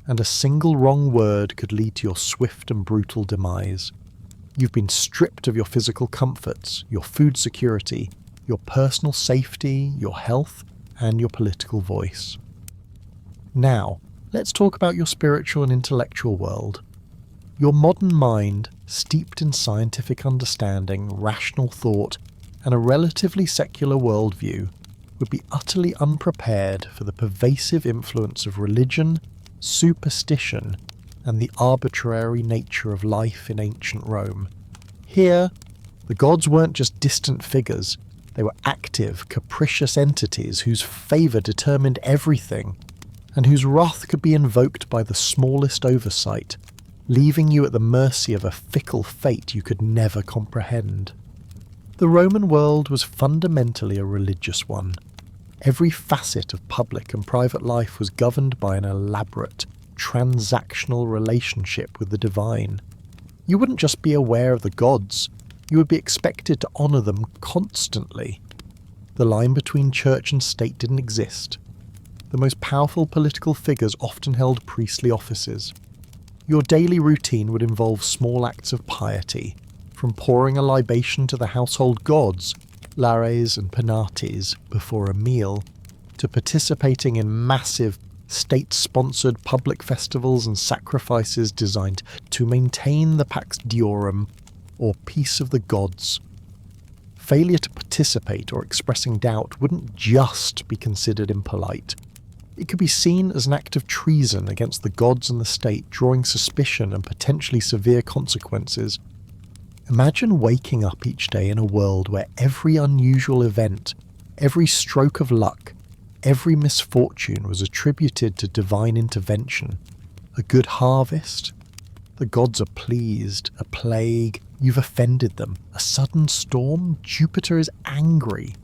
and a single wrong word could lead to your swift and brutal demise. You've been stripped of your physical comforts, your food security, your personal safety, your health, and your political voice. Now, let's talk about your spiritual and intellectual world. Your modern mind, steeped in scientific understanding, rational thought, and a relatively secular worldview, would be utterly unprepared for the pervasive influence of religion, superstition, and the arbitrary nature of life in ancient Rome. Here, the gods weren't just distant figures, they were active, capricious entities whose favour determined everything, and whose wrath could be invoked by the smallest oversight, leaving you at the mercy of a fickle fate you could never comprehend. The Roman world was fundamentally a religious one. Every facet of public and private life was governed by an elaborate, transactional relationship with the divine. You wouldn't just be aware of the gods, you would be expected to honour them constantly. The line between church and state didn't exist. The most powerful political figures often held priestly offices. Your daily routine would involve small acts of piety, from pouring a libation to the household gods, lares and penates, before a meal, to participating in massive, state-sponsored public festivals and sacrifices designed to maintain the Pax Diorum, or peace of the gods. Failure to participate or expressing doubt wouldn't just be considered impolite. It could be seen as an act of treason against the gods and the state, drawing suspicion and potentially severe consequences. Imagine waking up each day in a world where every unusual event, every stroke of luck, every misfortune was attributed to divine intervention. A good harvest? The gods are pleased. A plague? You've offended them. A sudden storm? Jupiter is angry.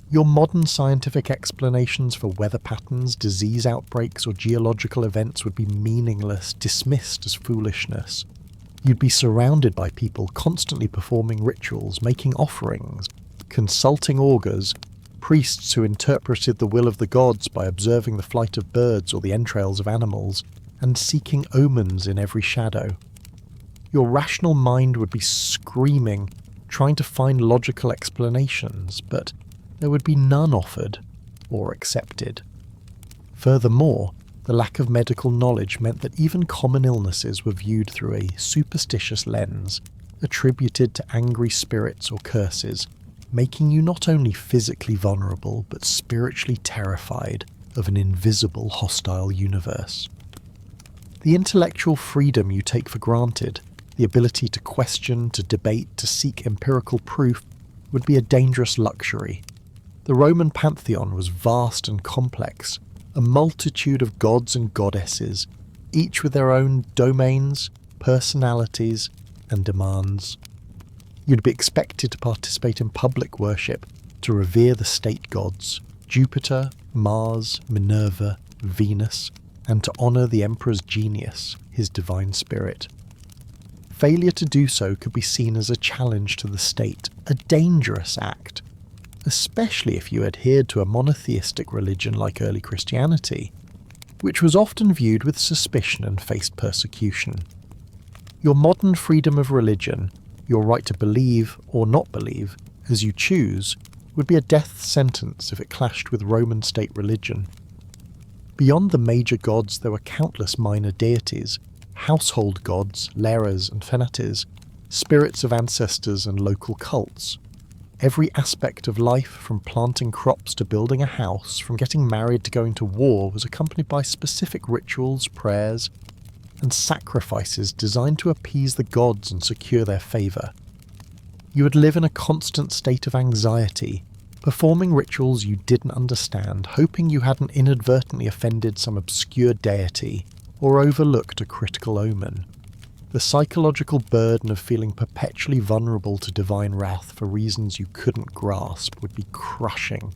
Your modern scientific explanations for weather patterns, disease outbreaks, or geological events would be meaningless, dismissed as foolishness. You'd be surrounded by people constantly performing rituals, making offerings, consulting augurs, priests who interpreted the will of the gods by observing the flight of birds or the entrails of animals, and seeking omens in every shadow. Your rational mind would be screaming, trying to find logical explanations, but there would be none offered or accepted. Furthermore, the lack of medical knowledge meant that even common illnesses were viewed through a superstitious lens, attributed to angry spirits or curses, making you not only physically vulnerable but spiritually terrified of an invisible hostile universe. The intellectual freedom you take for granted, the ability to question, to debate, to seek empirical proof, would be a dangerous luxury. The Roman pantheon was vast and complex, a multitude of gods and goddesses, each with their own domains, personalities, and demands. You'd be expected to participate in public worship, to revere the state gods, Jupiter, Mars, Minerva, Venus, and to honour the emperor's genius, his divine spirit. Failure to do so could be seen as a challenge to the state, a dangerous act, especially if you adhered to a monotheistic religion like early Christianity, which was often viewed with suspicion and faced persecution. Your modern freedom of religion, your right to believe or not believe, as you choose, would be a death sentence if it clashed with Roman state religion. Beyond the major gods there were countless minor deities, household gods, lares and fenates, spirits of ancestors and local cults. Every aspect of life, from planting crops to building a house, from getting married to going to war, was accompanied by specific rituals, prayers, and sacrifices designed to appease the gods and secure their favour. You would live in a constant state of anxiety, performing rituals you didn't understand, hoping you hadn't inadvertently offended some obscure deity or overlooked a critical omen. The psychological burden of feeling perpetually vulnerable to divine wrath for reasons you couldn't grasp would be crushing.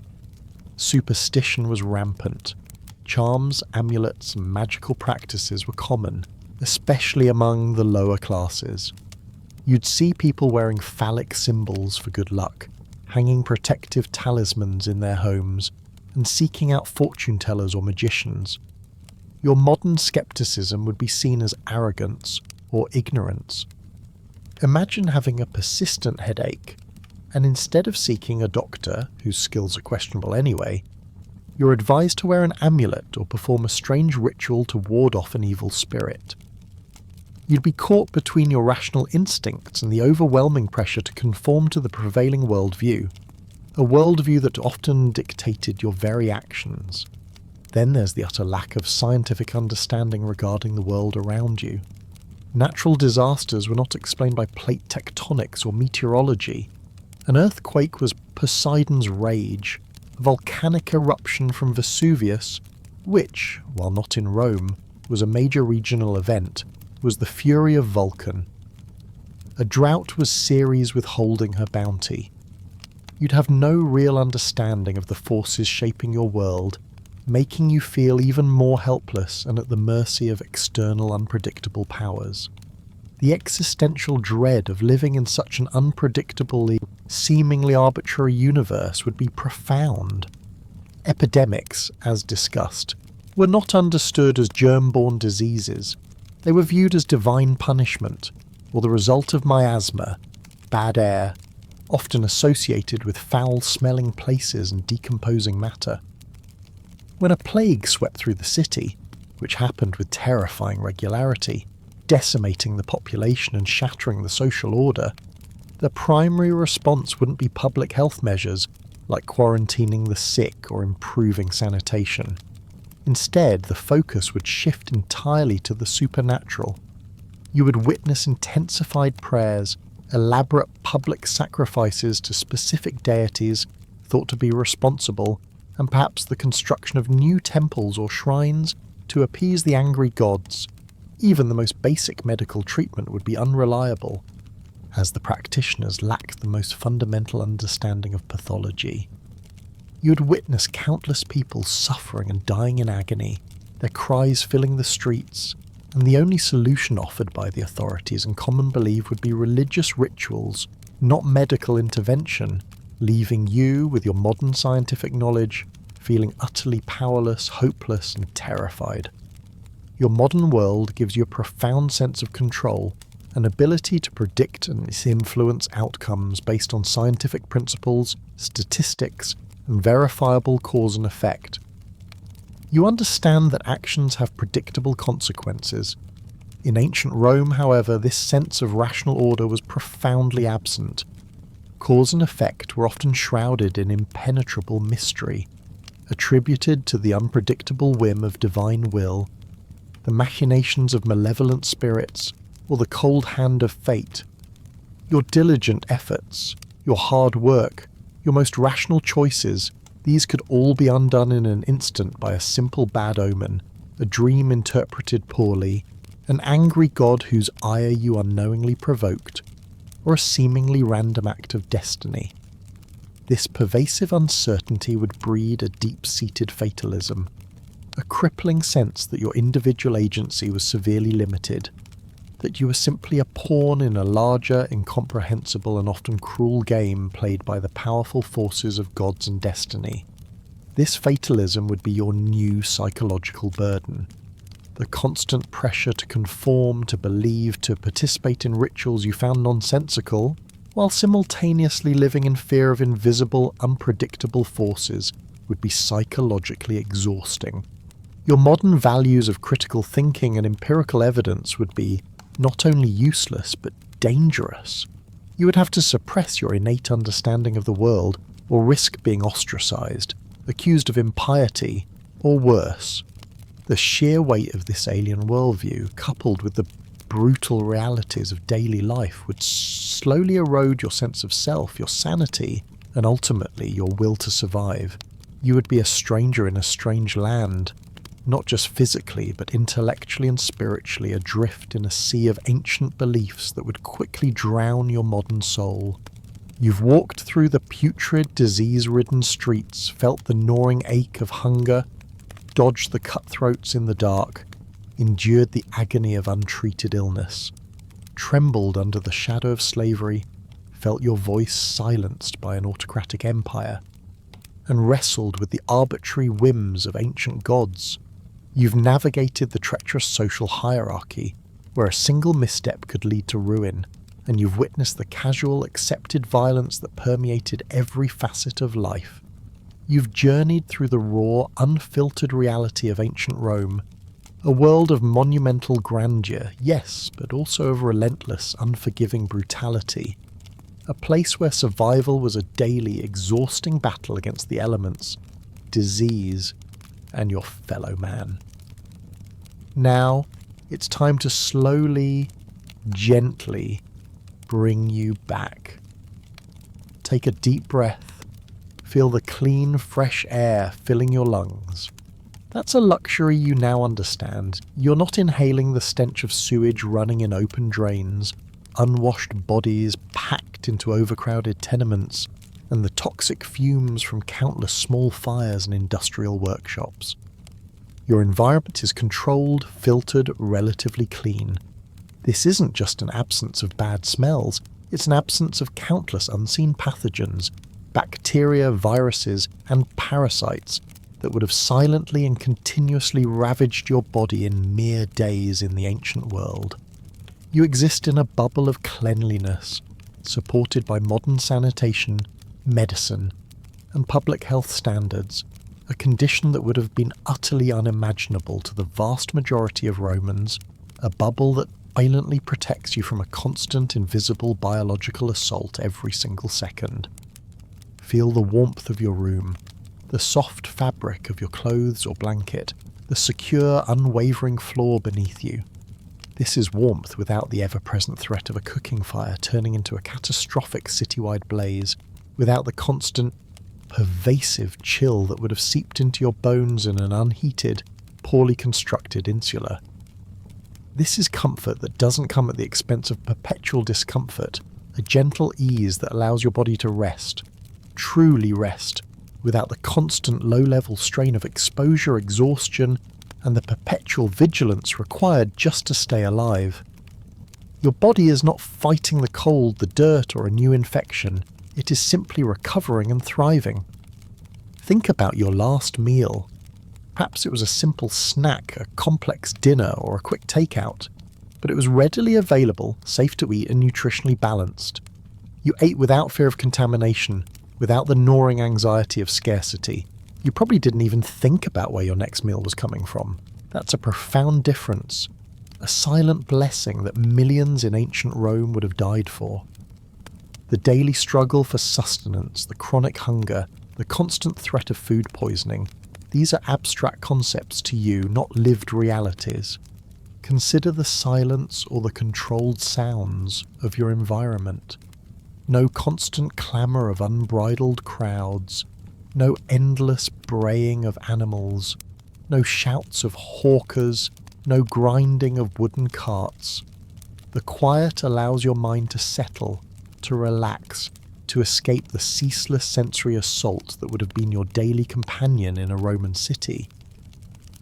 Superstition was rampant. Charms, amulets, and magical practices were common, especially among the lower classes. You'd see people wearing phallic symbols for good luck, hanging protective talismans in their homes, and seeking out fortune tellers or magicians. Your modern skepticism would be seen as arrogance or ignorance. Imagine having a persistent headache, and instead of seeking a doctor, whose skills are questionable anyway, you're advised to wear an amulet or perform a strange ritual to ward off an evil spirit. You'd be caught between your rational instincts and the overwhelming pressure to conform to the prevailing worldview, a worldview that often dictated your very actions. Then there's the utter lack of scientific understanding regarding the world around you. Natural disasters were not explained by plate tectonics or meteorology. An earthquake was Poseidon's rage, a volcanic eruption from Vesuvius, which, while not in Rome, was a major regional event, was the fury of Vulcan. A drought was Ceres withholding her bounty. You'd have no real understanding of the forces shaping your world, making you feel even more helpless and at the mercy of external unpredictable powers. The existential dread of living in such an unpredictably, seemingly arbitrary universe would be profound. Epidemics, as discussed, were not understood as germ-borne diseases. They were viewed as divine punishment, or the result of miasma, bad air, often associated with foul-smelling places and decomposing matter. When a plague swept through the city, which happened with terrifying regularity, decimating the population and shattering the social order, the primary response wouldn't be public health measures like quarantining the sick or improving sanitation. Instead, the focus would shift entirely to the supernatural. You would witness intensified prayers, elaborate public sacrifices to specific deities thought to be responsible, and perhaps the construction of new temples or shrines to appease the angry gods. Even the most basic medical treatment would be unreliable, as the practitioners lacked the most fundamental understanding of pathology. You would witness countless people suffering and dying in agony, their cries filling the streets, and the only solution offered by the authorities and common belief would be religious rituals, not medical intervention, leaving you, with your modern scientific knowledge, feeling utterly powerless, hopeless, and terrified. Your modern world gives you a profound sense of control, an ability to predict and influence outcomes based on scientific principles, statistics, and verifiable cause and effect. You understand that actions have predictable consequences. In ancient Rome, however, this sense of rational order was profoundly absent. Cause and effect were often shrouded in impenetrable mystery, attributed to the unpredictable whim of divine will, the machinations of malevolent spirits, or the cold hand of fate. Your diligent efforts, your hard work, your most rational choices, these could all be undone in an instant by a simple bad omen, a dream interpreted poorly, an angry god whose ire you unknowingly provoked, or a seemingly random act of destiny. This pervasive uncertainty would breed a deep-seated fatalism, a crippling sense that your individual agency was severely limited, that you were simply a pawn in a larger, incomprehensible and often cruel game played by the powerful forces of gods and destiny. This fatalism would be your new psychological burden. The constant pressure to conform, to believe, to participate in rituals you found nonsensical, while simultaneously living in fear of invisible, unpredictable forces, would be psychologically exhausting. Your modern values of critical thinking and empirical evidence would be not only useless, but dangerous. You would have to suppress your innate understanding of the world, or risk being ostracized, accused of impiety, or worse. The sheer weight of this alien worldview, coupled with the brutal realities of daily life, would slowly erode your sense of self, your sanity, and ultimately your will to survive. You would be a stranger in a strange land, not just physically, but intellectually and spiritually adrift in a sea of ancient beliefs that would quickly drown your modern soul. You've walked through the putrid, disease-ridden streets, felt the gnawing ache of hunger, dodged the cutthroats in the dark, endured the agony of untreated illness, trembled under the shadow of slavery, felt your voice silenced by an autocratic empire, and wrestled with the arbitrary whims of ancient gods. You've navigated the treacherous social hierarchy, where a single misstep could lead to ruin, and you've witnessed the casual, accepted violence that permeated every facet of life. You've journeyed through the raw, unfiltered reality of ancient Rome, a world of monumental grandeur, yes, but also of relentless, unforgiving brutality, a place where survival was a daily, exhausting battle against the elements, disease, and your fellow man. Now, it's time to slowly, gently bring you back. Take a deep breath. Feel the clean, fresh air filling your lungs. That's a luxury you now understand. You're not inhaling the stench of sewage running in open drains, unwashed bodies packed into overcrowded tenements, and the toxic fumes from countless small fires and industrial workshops. Your environment is controlled, filtered, relatively clean. This isn't just an absence of bad smells, it's an absence of countless unseen pathogens, bacteria, viruses, and parasites that would have silently and continuously ravaged your body in mere days in the ancient world. You exist in a bubble of cleanliness, supported by modern sanitation, medicine, and public health standards, a condition that would have been utterly unimaginable to the vast majority of Romans, a bubble that silently protects you from a constant, invisible biological assault every single second. Feel the warmth of your room, the soft fabric of your clothes or blanket, the secure, unwavering floor beneath you. This is warmth without the ever-present threat of a cooking fire turning into a catastrophic citywide blaze, without the constant, pervasive chill that would have seeped into your bones in an unheated, poorly constructed insula. This is comfort that doesn't come at the expense of perpetual discomfort, a gentle ease that allows your body to rest, truly rest, without the constant low-level strain of exposure, exhaustion, and the perpetual vigilance required just to stay alive. Your body is not fighting the cold, the dirt, or a new infection. It is simply recovering and thriving. Think about your last meal. Perhaps it was a simple snack, a complex dinner, or a quick takeout, but it was readily available, safe to eat, and nutritionally balanced. You ate without fear of contamination, without the gnawing anxiety of scarcity. You probably didn't even think about where your next meal was coming from. That's a profound difference. A silent blessing that millions in ancient Rome would have died for. The daily struggle for sustenance, the chronic hunger, the constant threat of food poisoning, these are abstract concepts to you, not lived realities. Consider the silence or the controlled sounds of your environment. No constant clamour of unbridled crowds, no endless braying of animals, no shouts of hawkers, no grinding of wooden carts. The quiet allows your mind to settle, to relax, to escape the ceaseless sensory assault that would have been your daily companion in a Roman city.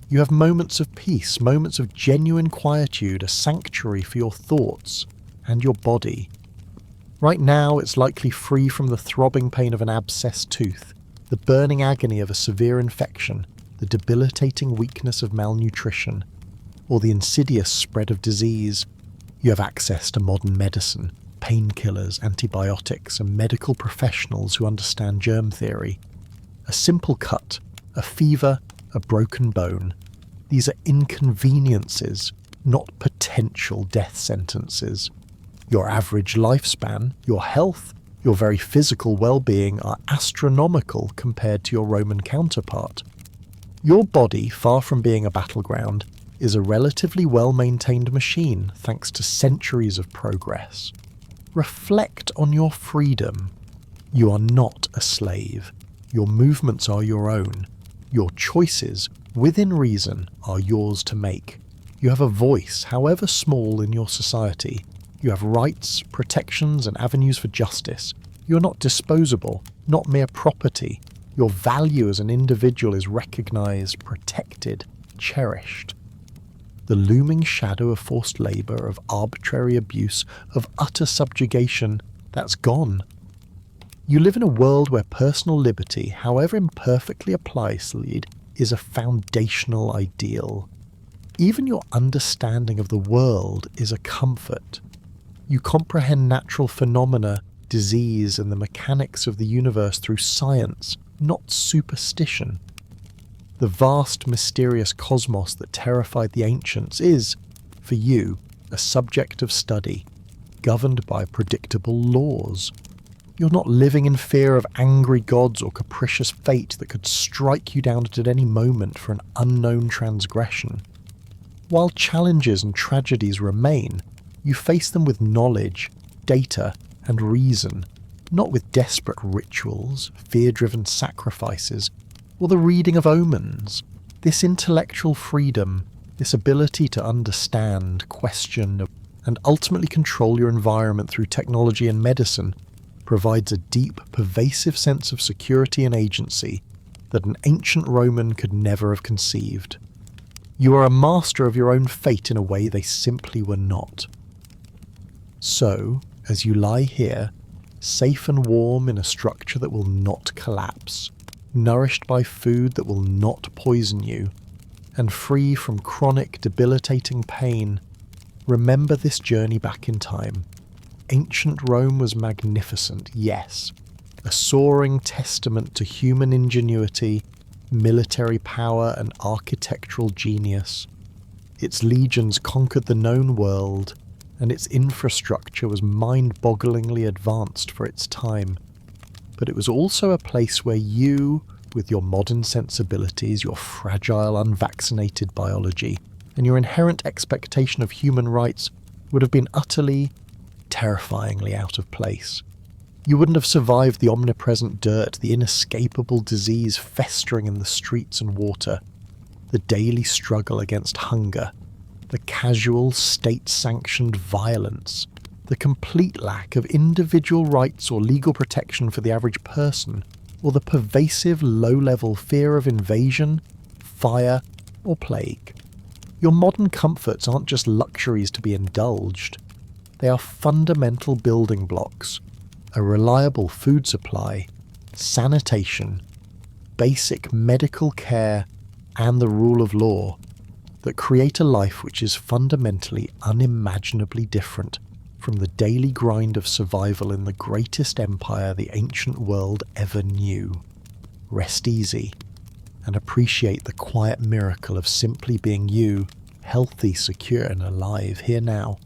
You have moments of peace, moments of genuine quietude, a sanctuary for your thoughts and your body. Right now, it's likely free from the throbbing pain of an abscessed tooth, the burning agony of a severe infection, the debilitating weakness of malnutrition, or the insidious spread of disease. You have access to modern medicine, painkillers, antibiotics, and medical professionals who understand germ theory. A simple cut, a fever, a broken bone. These are inconveniences, not potential death sentences. Your average lifespan, your health, your very physical well-being are astronomical compared to your Roman counterpart. Your body, far from being a battleground, is a relatively well-maintained machine thanks to centuries of progress. Reflect on your freedom. You are not a slave. Your movements are your own. Your choices, within reason, are yours to make. You have a voice, however small, in your society. You have rights, protections, and avenues for justice. You are not disposable, not mere property. Your value as an individual is recognized, protected, cherished. The looming shadow of forced labor, of arbitrary abuse, of utter subjugation, that's gone. You live in a world where personal liberty, however imperfectly applied, is a foundational ideal. Even your understanding of the world is a comfort. You comprehend natural phenomena, disease, and the mechanics of the universe through science, not superstition. The vast, mysterious cosmos that terrified the ancients is, for you, a subject of study, governed by predictable laws. You're not living in fear of angry gods or capricious fate that could strike you down at any moment for an unknown transgression. While challenges and tragedies remain, you face them with knowledge, data, and reason, not with desperate rituals, fear-driven sacrifices, or the reading of omens. This intellectual freedom, this ability to understand, question, and ultimately control your environment through technology and medicine provides a deep, pervasive sense of security and agency that an ancient Roman could never have conceived. You are a master of your own fate in a way they simply were not. So, as you lie here, safe and warm in a structure that will not collapse, nourished by food that will not poison you, and free from chronic, debilitating pain, remember this journey back in time. Ancient Rome was magnificent, yes, a soaring testament to human ingenuity, military power, and architectural genius. Its legions conquered the known world, and its infrastructure was mind-bogglingly advanced for its time. But it was also a place where you, with your modern sensibilities, your fragile, unvaccinated biology, and your inherent expectation of human rights, would have been utterly, terrifyingly out of place. You wouldn't have survived the omnipresent dirt, the inescapable disease festering in the streets and water, the daily struggle against hunger, the casual, state-sanctioned violence, the complete lack of individual rights or legal protection for the average person, or the pervasive low-level fear of invasion, fire, or plague. Your modern comforts aren't just luxuries to be indulged. They are fundamental building blocks: a reliable food supply, sanitation, basic medical care, and the rule of law that create a life which is fundamentally unimaginably different from the daily grind of survival in the greatest empire the ancient world ever knew. Rest easy. and appreciate the quiet miracle of simply being you, healthy, secure, and alive here now.